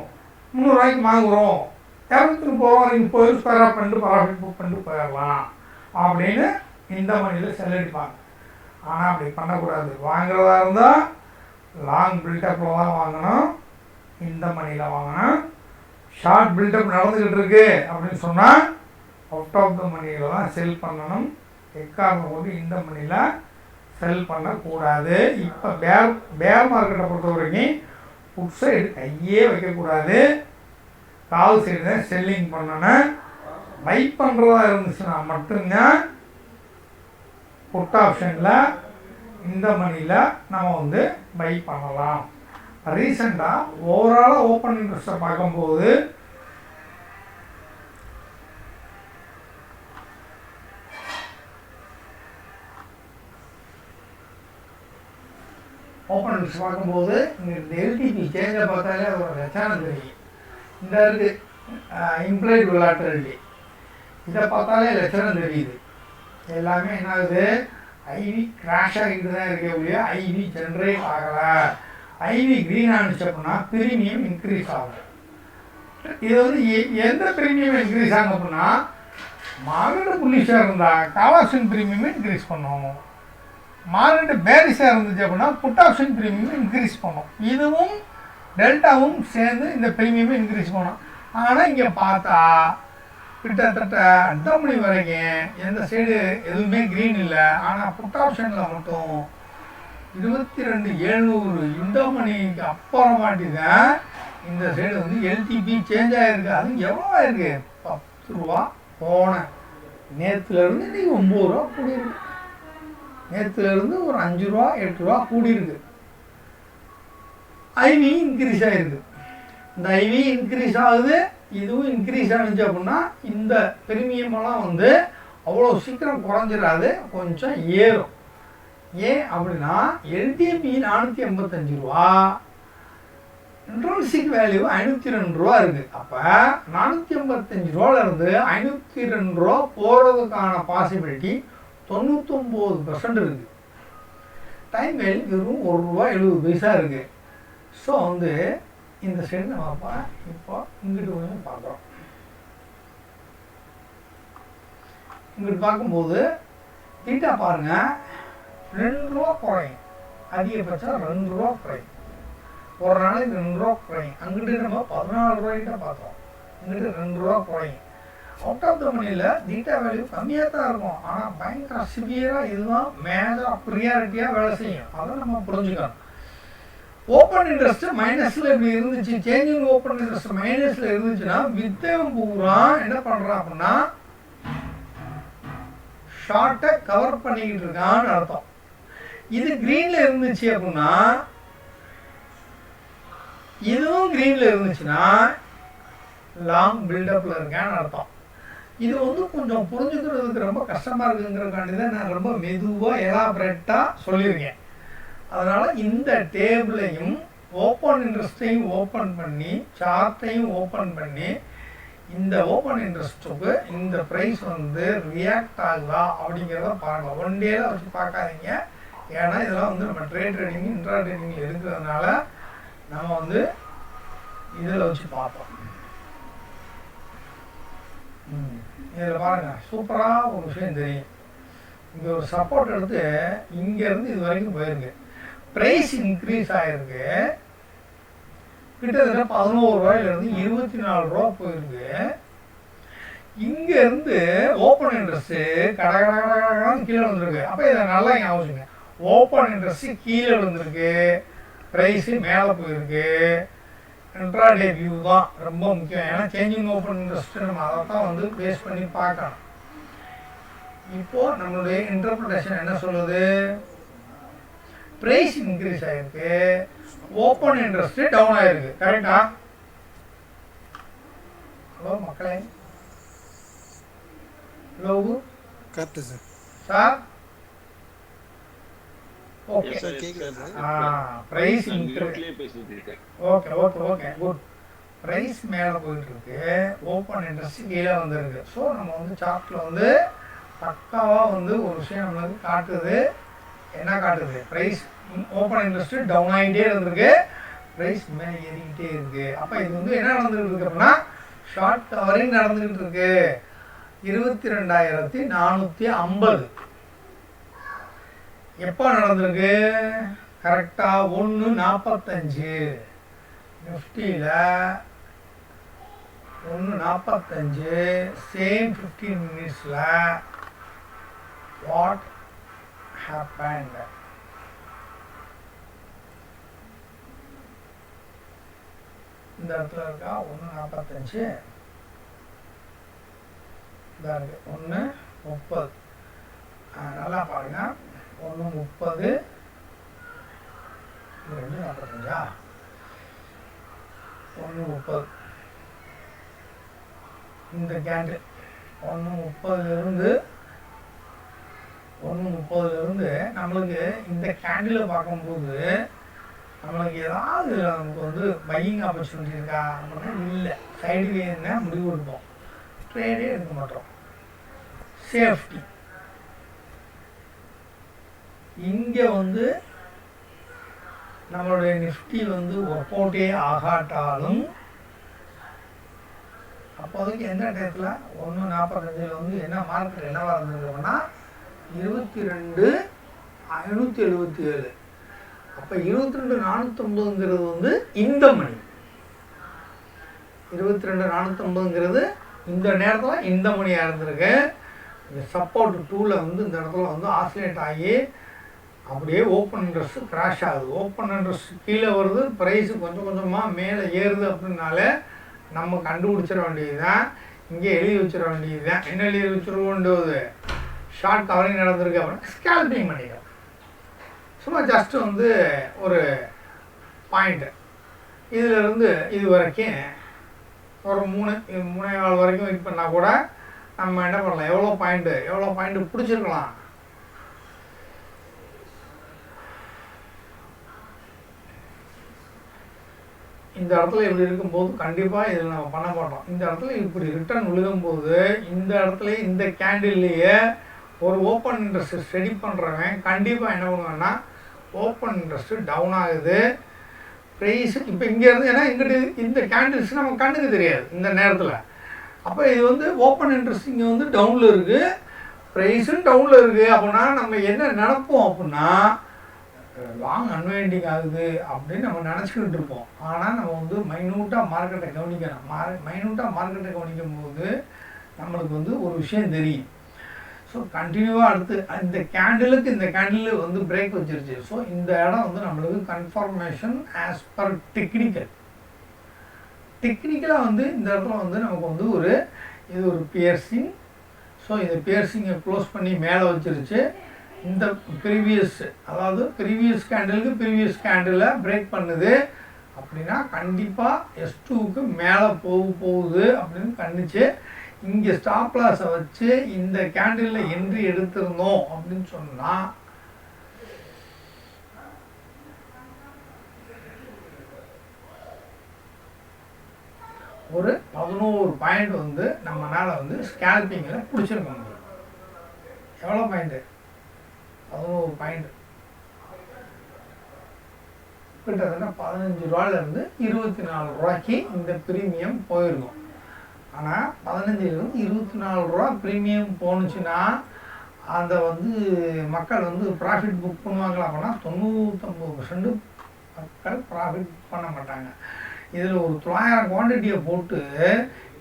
A: 300 ரூபாய்க்கு வாங்குகிறோம், 230 ரூபா வரைக்கும் போய் ஸ்பேராக பண்ணிட்டு ப்ராஃபிட் புக் பண்ணிட்டு போயிடலாம் அப்படின்னு இந்த மணியில் செல் அடிப்பாங்க. ஆனால் அப்படி பண்ணக்கூடாது. வாங்குறதா இருந்தால் லாங் பில்டப்பில் தான் வாங்கணும், இந்த மணியில் வாங்கணும். ஷார்ட் பில்டப் நடந்துக்கிட்டு இருக்கு அப்படின்னு சொன்னால் அவுட் ஆஃப் த மணியில் தான் செல் பண்ணணும். எக்காரணம் கொண்டு இந்த மணியில் செல் பண்ணக்கூடாது. இப்போ பேர் மார்க்கெட்டை பொறுத்த வரைக்கும் புட் சைடு கையே வைக்கக்கூடாது, கால் சைடு தான் செல்லிங் பண்ணணும். பை பண்ணுறதா இருந்துச்சுன்னா மட்டும்தான் புட் ஆப்ஷனில் இந்த மணியில் நம்ம வந்து பை பண்ணலாம். ரீசெண்டாக ஓவராலாக ஓப்பன் இன்ட்ரெஸ்ட்டை பார்க்கும்போது ஓப்பன் இன்ட்ரெஸ்ட் பார்க்கும்போது இங்கே இந்த எல்டிபி சேஞ்சை பார்த்தாலே ஒரு லட்சணம் தெரியும். இந்த இருக்குது இம்ப்ளாய்டு விளாட்டரிட்டி, இதை பார்த்தாலே லட்சணம் தெரியுது. எல்லாமே என்ன ஆகுது, ஐவி கிராஷ் ஆகிட்டு தான் இருக்க ஒழிய ஐவி ஜென்ரேட் ஆகலை. ஐவி க்ரீன் ஆனிச்சு அப்படின்னா ப்ரீமியம் இன்க்ரீஸ் ஆகும். இது வந்து எந்த ப்ரீமியம் இன்க்ரீஸ் ஆகும் அப்படின்னா மார்க்கெட்டு புல்லிஷாக இருந்தால் கால் ஆப்ஷன் ப்ரீமியமே இன்க்ரீஸ் பண்ணும். மார்க்கெட்டு பேரிஷாக இருந்துச்சு அப்படின்னா புட் ஆப்ஷன் ப்ரீமியம் இன்க்ரீஸ் பண்ணும். இதுவும் டெல்டாவும் சேர்ந்து இந்த ப்ரீமியமே இன்க்ரீஸ் பண்ணும். ஆனால் இங்கே பார்த்தா கிட்டத்தட்ட 2 மணி வரைக்கும் எந்த சைடு எதுவுமே க்ரீன் இல்லை. ஆனால் புட் ஆப்ஷனில் மட்டும் 22,700 இந்த மணிக்கு அப்புறமாட்டி தான் இந்த சைடு வந்து எல்டிபி சேஞ்ச் ஆகிருக்கு. அது எவ்வளோ ஆயிருக்கு, 10 ரூபா போன நேற்றுலேருந்து இன்றைக்கி 9 ரூபா கூடியிருக்கு. நேற்றுலேருந்து ஒரு 5 ரூபா 8 ரூபா கூடியிருக்கு. ஐவி இன்க்ரீஸ் ஆகிருக்கு. இந்த ஐவி இன்க்ரீஸ் ஆகுது, இதுவும் இன்க்ரீஸ் ஆனிச்சு அப்படின்னா இந்த ப்ரீமியமெல்லாம் வந்து அவ்வளோ சீக்கிரம் குறைஞ்சிடாது, கொஞ்சம் ஏறும். ஏன் அப்படின்னா எல்டிபி 485 ரூபா, இன்ட்ரன்சிக் வேல்யூ 502 ரூபா இருக்குது. அப்போ 485 ரூபாலேருந்து 502 ரூபா போகிறதுக்கான பாசிபிலிட்டி 99% இருக்குது. டைம் வேல்யூ வெறும் 1 ரூபா 70 பைசா இருக்குது. ஸோ வந்து இந்த சைடு நம்ம இப்போ இங்கிட்டு கொஞ்சம் பார்க்குறோம். இங்கிட்டு பார்க்கும்போது தீட்டா பாருங்கள் 2 ரூபா குறையும், அதிகபட்சம் 2 ரூபா குறையும். ஒரு நாளைக்கு 2 ரூபா குறையும். அங்கிட்டு நம்ம 14 ரூபாய்கிட்ட பார்த்தோம், இங்கிட்டு 2 ரூபா குறையும். அவுட் ஆஃப் த மணியில் தீட்டா வேல்யூ கம்மியாக தான் இருக்கும். ஆனால் பயங்கர சிவியராக இதுதான் மேஜராக ப்ரியாரிட்டியாக வேலை செய்யும். அதை நம்ம புரிஞ்சுக்கணும். ஓப்பன் இன்ட்ரெஸ்ட் மைனஸில் இப்படி இருந்துச்சு, சேஞ்சிங் ஓப்பன் இன்ட்ரெஸ்ட் மைனஸில் இருந்துச்சுன்னா வித்தவன் பூரா என்ன பண்ணுறான் அப்படின்னா ஷார்ட்டை கவர் பண்ணிக்கிட்டு இருக்கான்னு அர்த்தம். இது க்ரீனில் இருந்துச்சு அப்படின்னா, இதுவும் க்ரீனில் இருந்துச்சுன்னா லாங் பில்டப்பில் இருக்கான்னு அர்த்தம். இது வந்து கொஞ்சம் புரிஞ்சுக்கிறதுக்கு ரொம்ப கஷ்டமாக இருக்குங்கிறதுக்காண்டி தான் நான் ரொம்ப மெதுவாக எலாபரேட்டாக சொல்லியிருக்கேன். அதனால் இந்த டேபிளையும் ஓப்பன் இன்ட்ரெஸ்ட்டையும் ஓப்பன் பண்ணி சார்ட்டையும் ஓப்பன் பண்ணி இந்த ஓப்பன் இன்ட்ரெஸ்ட்டுக்கு இந்த ப்ரைஸ் வந்து ரியாக்ட் ஆகுதா அப்படிங்கிறத பாருங்கள். ஒன் டேல வச்சு பார்க்காதீங்க. ஏன்னா இதெல்லாம் வந்து நம்ம ட்ரேடிங் இன்ட்ரா ட்ரேடிங்கில் இருக்கிறதுனால நம்ம வந்து இதில் வச்சு பார்ப்போம். இதில் பாருங்கள், சூப்பராக ஒரு விஷயம் தெரியும். இங்கே ஒரு சப்போர்ட் எடுத்து இங்கேருந்து இது வரைக்கும் போயிருக்கு, ப்ரைஸ் இன்க்ரீஸ் ஆகிருக்கு. கிட்டத்தட்ட 11 ரூபாயிலிருந்து 24 ரூபா போயிருக்கு. இங்கேருந்து ஓப்பன் இன்ட்ரெஸ்ட்டு கடகடகடன்னு கீழே வந்துருக்கு. அப்போ இதை நல்லா ஞாபகம், ஓப்பன் இன்ட்ரெஸ்ட்டு கீழே விழுந்திருக்கு, ப்ரைஸு மேலே போயிருக்கு. இன்ட்ராடே வியூ தான் ரொம்ப முக்கியம். ஏன்னா சேஞ்சிங் ஓப்பன் இன்ட்ரெஸ்ட் நம்ம அதை தான் வந்து பேஸ் பண்ணி பார்க்கணும். இப்போது நம்மளுடைய இன்டர்பிரேஷன் என்ன சொல்லுது? ப்ரைஸ் இன்க்ரீஸ் ஆகிருக்கு, ஓப்பன் இன்ட்ரெஸ்ட்டு டவுன் ஆகிருக்கு. கரெக்டா? ஹலோ மக்களே, hello
C: correct sir.
A: Sir okay
C: sir கேட்குது sir.
A: Price okay okay okay good. Price மேலே போயிட்டுருக்கு, ஓப்பன் இன்ட்ரெஸ்ட் கீழே வந்துருக்கு. ஸோ நம்ம வந்து சார்ட்டில் வந்து பக்காவாக வந்து ஒரு விஷயம் நம்மளுக்கு காட்டுது. என்ன காட்டுது? ப்ரைஸ் ஓப்பன் இன்ட்ரெஸ்ட்டு டவுன் ஆகிட்டே இருந்திருக்கு, ப்ரைஸ் மேலே ஏறிக்கிட்டே இருக்குது. அப்போ இது வந்து என்ன நடந்துக்கிட்டு இருக்கு அப்படின்னா ஷார்ட் கவரிங் நடந்துக்கிட்டு இருக்கு. 22,450 எப்போ நடந்திருக்கு? கரெக்டாக 1:45 நிஃப்டியில் 1:45 சேம் 15 மினிட்ஸில் வாட் ஹேப்பன்ட்? இந்த இடத்துல இருக்கா 1:45, இதாக இருக்குது 1:30. நல்லா பாருங்கள், 1:30 2:45 1:30 இந்த கேண்டில் 1:30 நம்மளுக்கு இந்த கேண்டில் பார்க்கும்போது நம்மளுக்கு ஏதாவது நமக்கு வந்து பையிங் ஆப்பர்ச்சுனிட்டி இருக்கா அப்படின்னா இல்லை. சைடு வேணுன்னா முடிவு எடுப்போம், ட்ரேடே எடுக்க மாட்டோம். சேஃப்டி இங்கே வந்து நம்மளுடைய நிஃப்டி வந்து ஒர்க் அவுட்டே ஆகாட்டாலும் அப்போதைக்கு எந்த டயத்தில் 1:45 வந்து என்ன மார்க்கெட் என்னவாக இருந்திருக்கோம்னா 22,577. அப்போ 22,450 வந்து இந்த மணி, 22,450 இந்த நேரத்தில் இந்த மணியாக இருந்திருக்கு. இந்த சப்போர்ட் 2ல் வந்து இந்த இடத்துல வந்து ஆசிலேட் ஆகி அப்படியே ஓப்பன் இன்ட்ரெஸ்ட் கிராஷ் ஆகுது. ஓப்பன் இன்ட்ரெஸ்ட் கீழே வருது, ப்ரைஸு கொஞ்சம் கொஞ்சமாக மேலே ஏறுது. அப்படின்னால நம்ம கண்டுபிடிச்சிட வேண்டியது தான், இங்கே எழுதி வச்சிட வேண்டியது தான். என்ன எழுதி வச்சுருவோன்றது? ஷார்ட் கவரிங் நடந்திருக்கு அப்படின்னா ஸ்கேல்பிங் பண்ணிக்கிறோம். சும்மா ஜஸ்ட்டு வந்து ஒரு பாயிண்ட்டு இதிலிருந்து இது வரைக்கும் ஒரு 3.25 வரைக்கும் வெயிட் பண்ணால் கூட நம்ம என்ன பண்ணலாம்? எவ்வளோ பாயிண்ட்டு பிடிச்சிருக்கலாம். இந்த இடத்துல இப்படி இருக்கும்போது கண்டிப்பாக இதில் நம்ம பண்ண மாட்டோம். இந்த இடத்துல இப்படி ரிட்டர்ன் விழுகும்போது இந்த இடத்துல இந்த கேண்டில்லையே ஒரு ஓப்பன் இன்ட்ரெஸ்ட் ஸ்டடி பண்ணுறவன் கண்டிப்பாக என்ன பண்ணுவேன்னா ஓப்பன் இன்ட்ரெஸ்ட்டு டவுன் ஆகுது. ப்ரைஸு இப்போ இங்கேருந்து ஏன்னா இங்கிட்டு இந்த கேண்டில்ஸ் நம்ம கண்ணுக்கு தெரியாது இந்த நேரத்தில். அப்போ இது வந்து ஓப்பன் இன்ட்ரெஸ்ட் இங்கே வந்து டவுனில் இருக்குது, ப்ரைஸும் டவுனில் இருக்குது. அப்படின்னா நம்ம என்ன நினைப்போம் அப்படின்னா லாங் அன்வைண்டிங் ஆகுது அப்படின்னு நம்ம நினச்சிக்கிட்டு இருப்போம். ஆனால் நம்ம வந்து மைனூட்டாக மார்க்கெட்டை கவனிக்கணும். மைனூட்டாக மார்க்கெட்டை கவனிக்கும் போது நம்மளுக்கு வந்து ஒரு விஷயம் தெரியும். ஸோ கண்டினியூவாக அடுத்து இந்த கேண்டிலுக்கு இந்த கேண்டில் வந்து பிரேக் வச்சிருச்சு. ஸோ இந்த இடம் வந்து நம்மளுக்கு கன்ஃபர்மேஷன் ஆஸ் பர் டெக்னிக்கலாக வந்து இந்த இடத்துல வந்து நமக்கு வந்து இது ஒரு பியர்சிங். ஸோ இந்த பியர்சிங்கை க்ளோஸ் பண்ணி மேலே வச்சிருச்சு. இந்த அதாவது ப்ரீவியஸ் கேண்டிலை பிரேக் பண்ணுது அப்படின்னா கண்டிப்பாக S2க்கு மேலே போகுது அப்படின்னு கண்டிச்சு இங்கே ஸ்டாப் லாஸை வச்சு இந்த கேண்டிலில் என்ட்ரி எடுத்திருந்தோம் அப்படின்னு சொன்னால் ஒரு 11 பாயிண்ட் வந்து நம்மளால் வந்து ஸ்கேல்பிங்கில் பிடிச்சிருக்க முடியும். எவ்வளோ பாயிண்ட்டு? 11 பாயிண்ட். கிட்டத்தட்ட 15 ரூபாயிலேருந்து 24 ரூபாய்க்கு இந்த ப்ரீமியம் போயிருக்கும். ஆனால் 15லேருந்து 24 ரூபா ப்ரீமியம் போணுச்சுன்னா அந்த வந்து மக்கள் வந்து ப்ராஃபிட் புக் பண்ணுவாங்களா அப்படின்னா 99% மக்கள் ப்ராஃபிட் பண்ண மாட்டாங்க. இதில் ஒரு 900 குவான்டிட்டியை போட்டு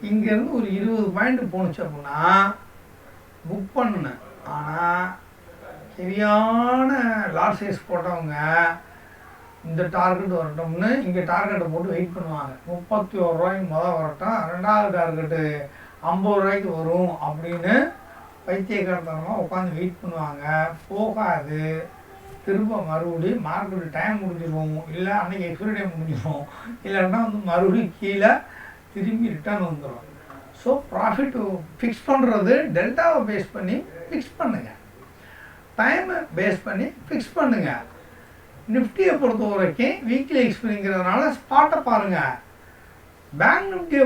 A: இங்கேருந்து ஒரு 20 பாயிண்ட் போணுச்சு அப்படின்னா புக் பண்ணேன். ஆனால் ஹெவியான லார்ஜ் சைஸ் போட்டவங்க இந்த டார்கெட் வரட்டும்னு இங்கே டார்கெட்டை போட்டு வெயிட் பண்ணுவாங்க. 31 ரூபாய்க்கு முதல் வரட்டும், ரெண்டாவது டார்கெட்டு 50 ரூபாய்க்கு வரும் அப்படின்னு பைத்தியக்காரத்தனமாக உட்காந்து வெயிட் பண்ணுவாங்க. போகாது. திரும்ப மறுபடியும் மார்க்கெட் டைம் முடிஞ்சிடும், இல்லை அன்றைக்கி எக்ஸ்பைரி டைம் முடிஞ்சிடும், இல்லைன்னா வந்து மறுபடியும் கீழே திரும்பி ரிட்டர்ன் வந்துடும். ஸோ ப்ராஃபிட் ஃபிக்ஸ் பண்ணுறது டெல்டாவை பேஸ் பண்ணி ஃபிக்ஸ் பண்ணுங்கள், டைமை பேஸ் பண்ணி ஃபிக்ஸ் பண்ணுங்கள். நிஃப்டியை பொறுத்த வரைக்கும் வீக்லி எக்ஸ்பைரிங்கிறதுனால ஸ்பாட்டை பாருங்கள். பேங்க் நிஃப்டியை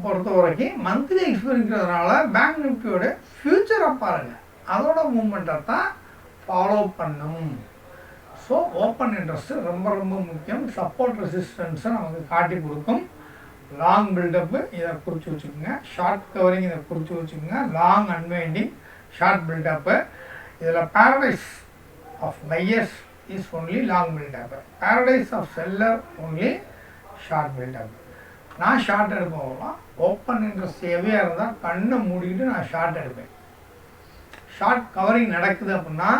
A: பொறுத்த வரைக்கும் மந்த்லி எக்ஸ்பைரிங்கிறதுனால பேங்க் நிஃப்டியோட ஃப்யூச்சரை பாருங்கள். அதோட மூமெண்ட்டை தான் ஃபாலோ பண்ணும். ஸோ ஓப்பன் இன்ட்ரெஸ்ட்டு ரொம்ப ரொம்ப முக்கியம். சப்போர்ட் ரெசிஸ்டன்ஸை நமக்கு காட்டி கொடுக்கும். லாங் பில்டப்பு இதை குறித்து வச்சுக்கோங்க, ஷார்ட் கவரிங் இதை குறித்து வச்சுக்கோங்க, லாங் அன்வைண்டிங், ஷார்ட் பில்டப்பு. இதில் paradise of buyers is only long buildup, paradise of seller only short buildup. நான் ஷார்ட் எடுப்போம்லாம் ஓப்பன் இன்ட்ரெஸ்ட் ஹெவியாக இருந்தால் கண்ணை மூடிக்கிட்டு நான் ஷார்ட் எடுப்பேன். ஷார்ட் கவரிங் நடக்குது அப்படின்னா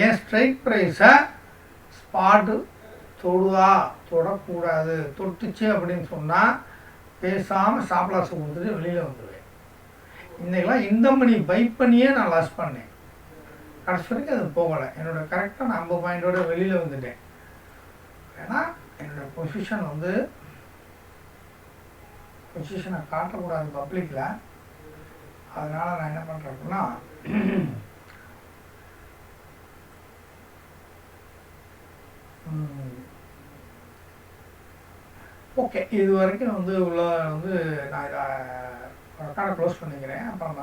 A: என் ஸ்ட்ரைக் ப்ரைஸை ஸ்பாட்டு தொடுதா தொடக்கூடாது, தொட்டுச்சு அப்படின்னு சொன்னால் பேசாமல் ஸ்டாப் லாஸ் கொடுத்துட்டு வெளியில் வந்துடுவேன். இன்றைக்கெல்லாம் இந்த மணி பை பண்ணியே நான் லாஸ் பண்ணேன். கடைசி வரைக்கும் அது போகலை. என்னோடய கரெக்டாக நான் 50 பாயிண்டோட வெளியில் வந்துட்டேன். ஏன்னா என்னோடய பொசிஷனை காட்டக்கூடாது பப்ளிக்கில். அதனால் நான் என்ன பண்ணுறேன்னா ஓகே, இது வரைக்கும் உள்ள நான் இதை ரெக்கார்டை க்ளோஸ் பண்ணிக்கிறேன். அப்புறம்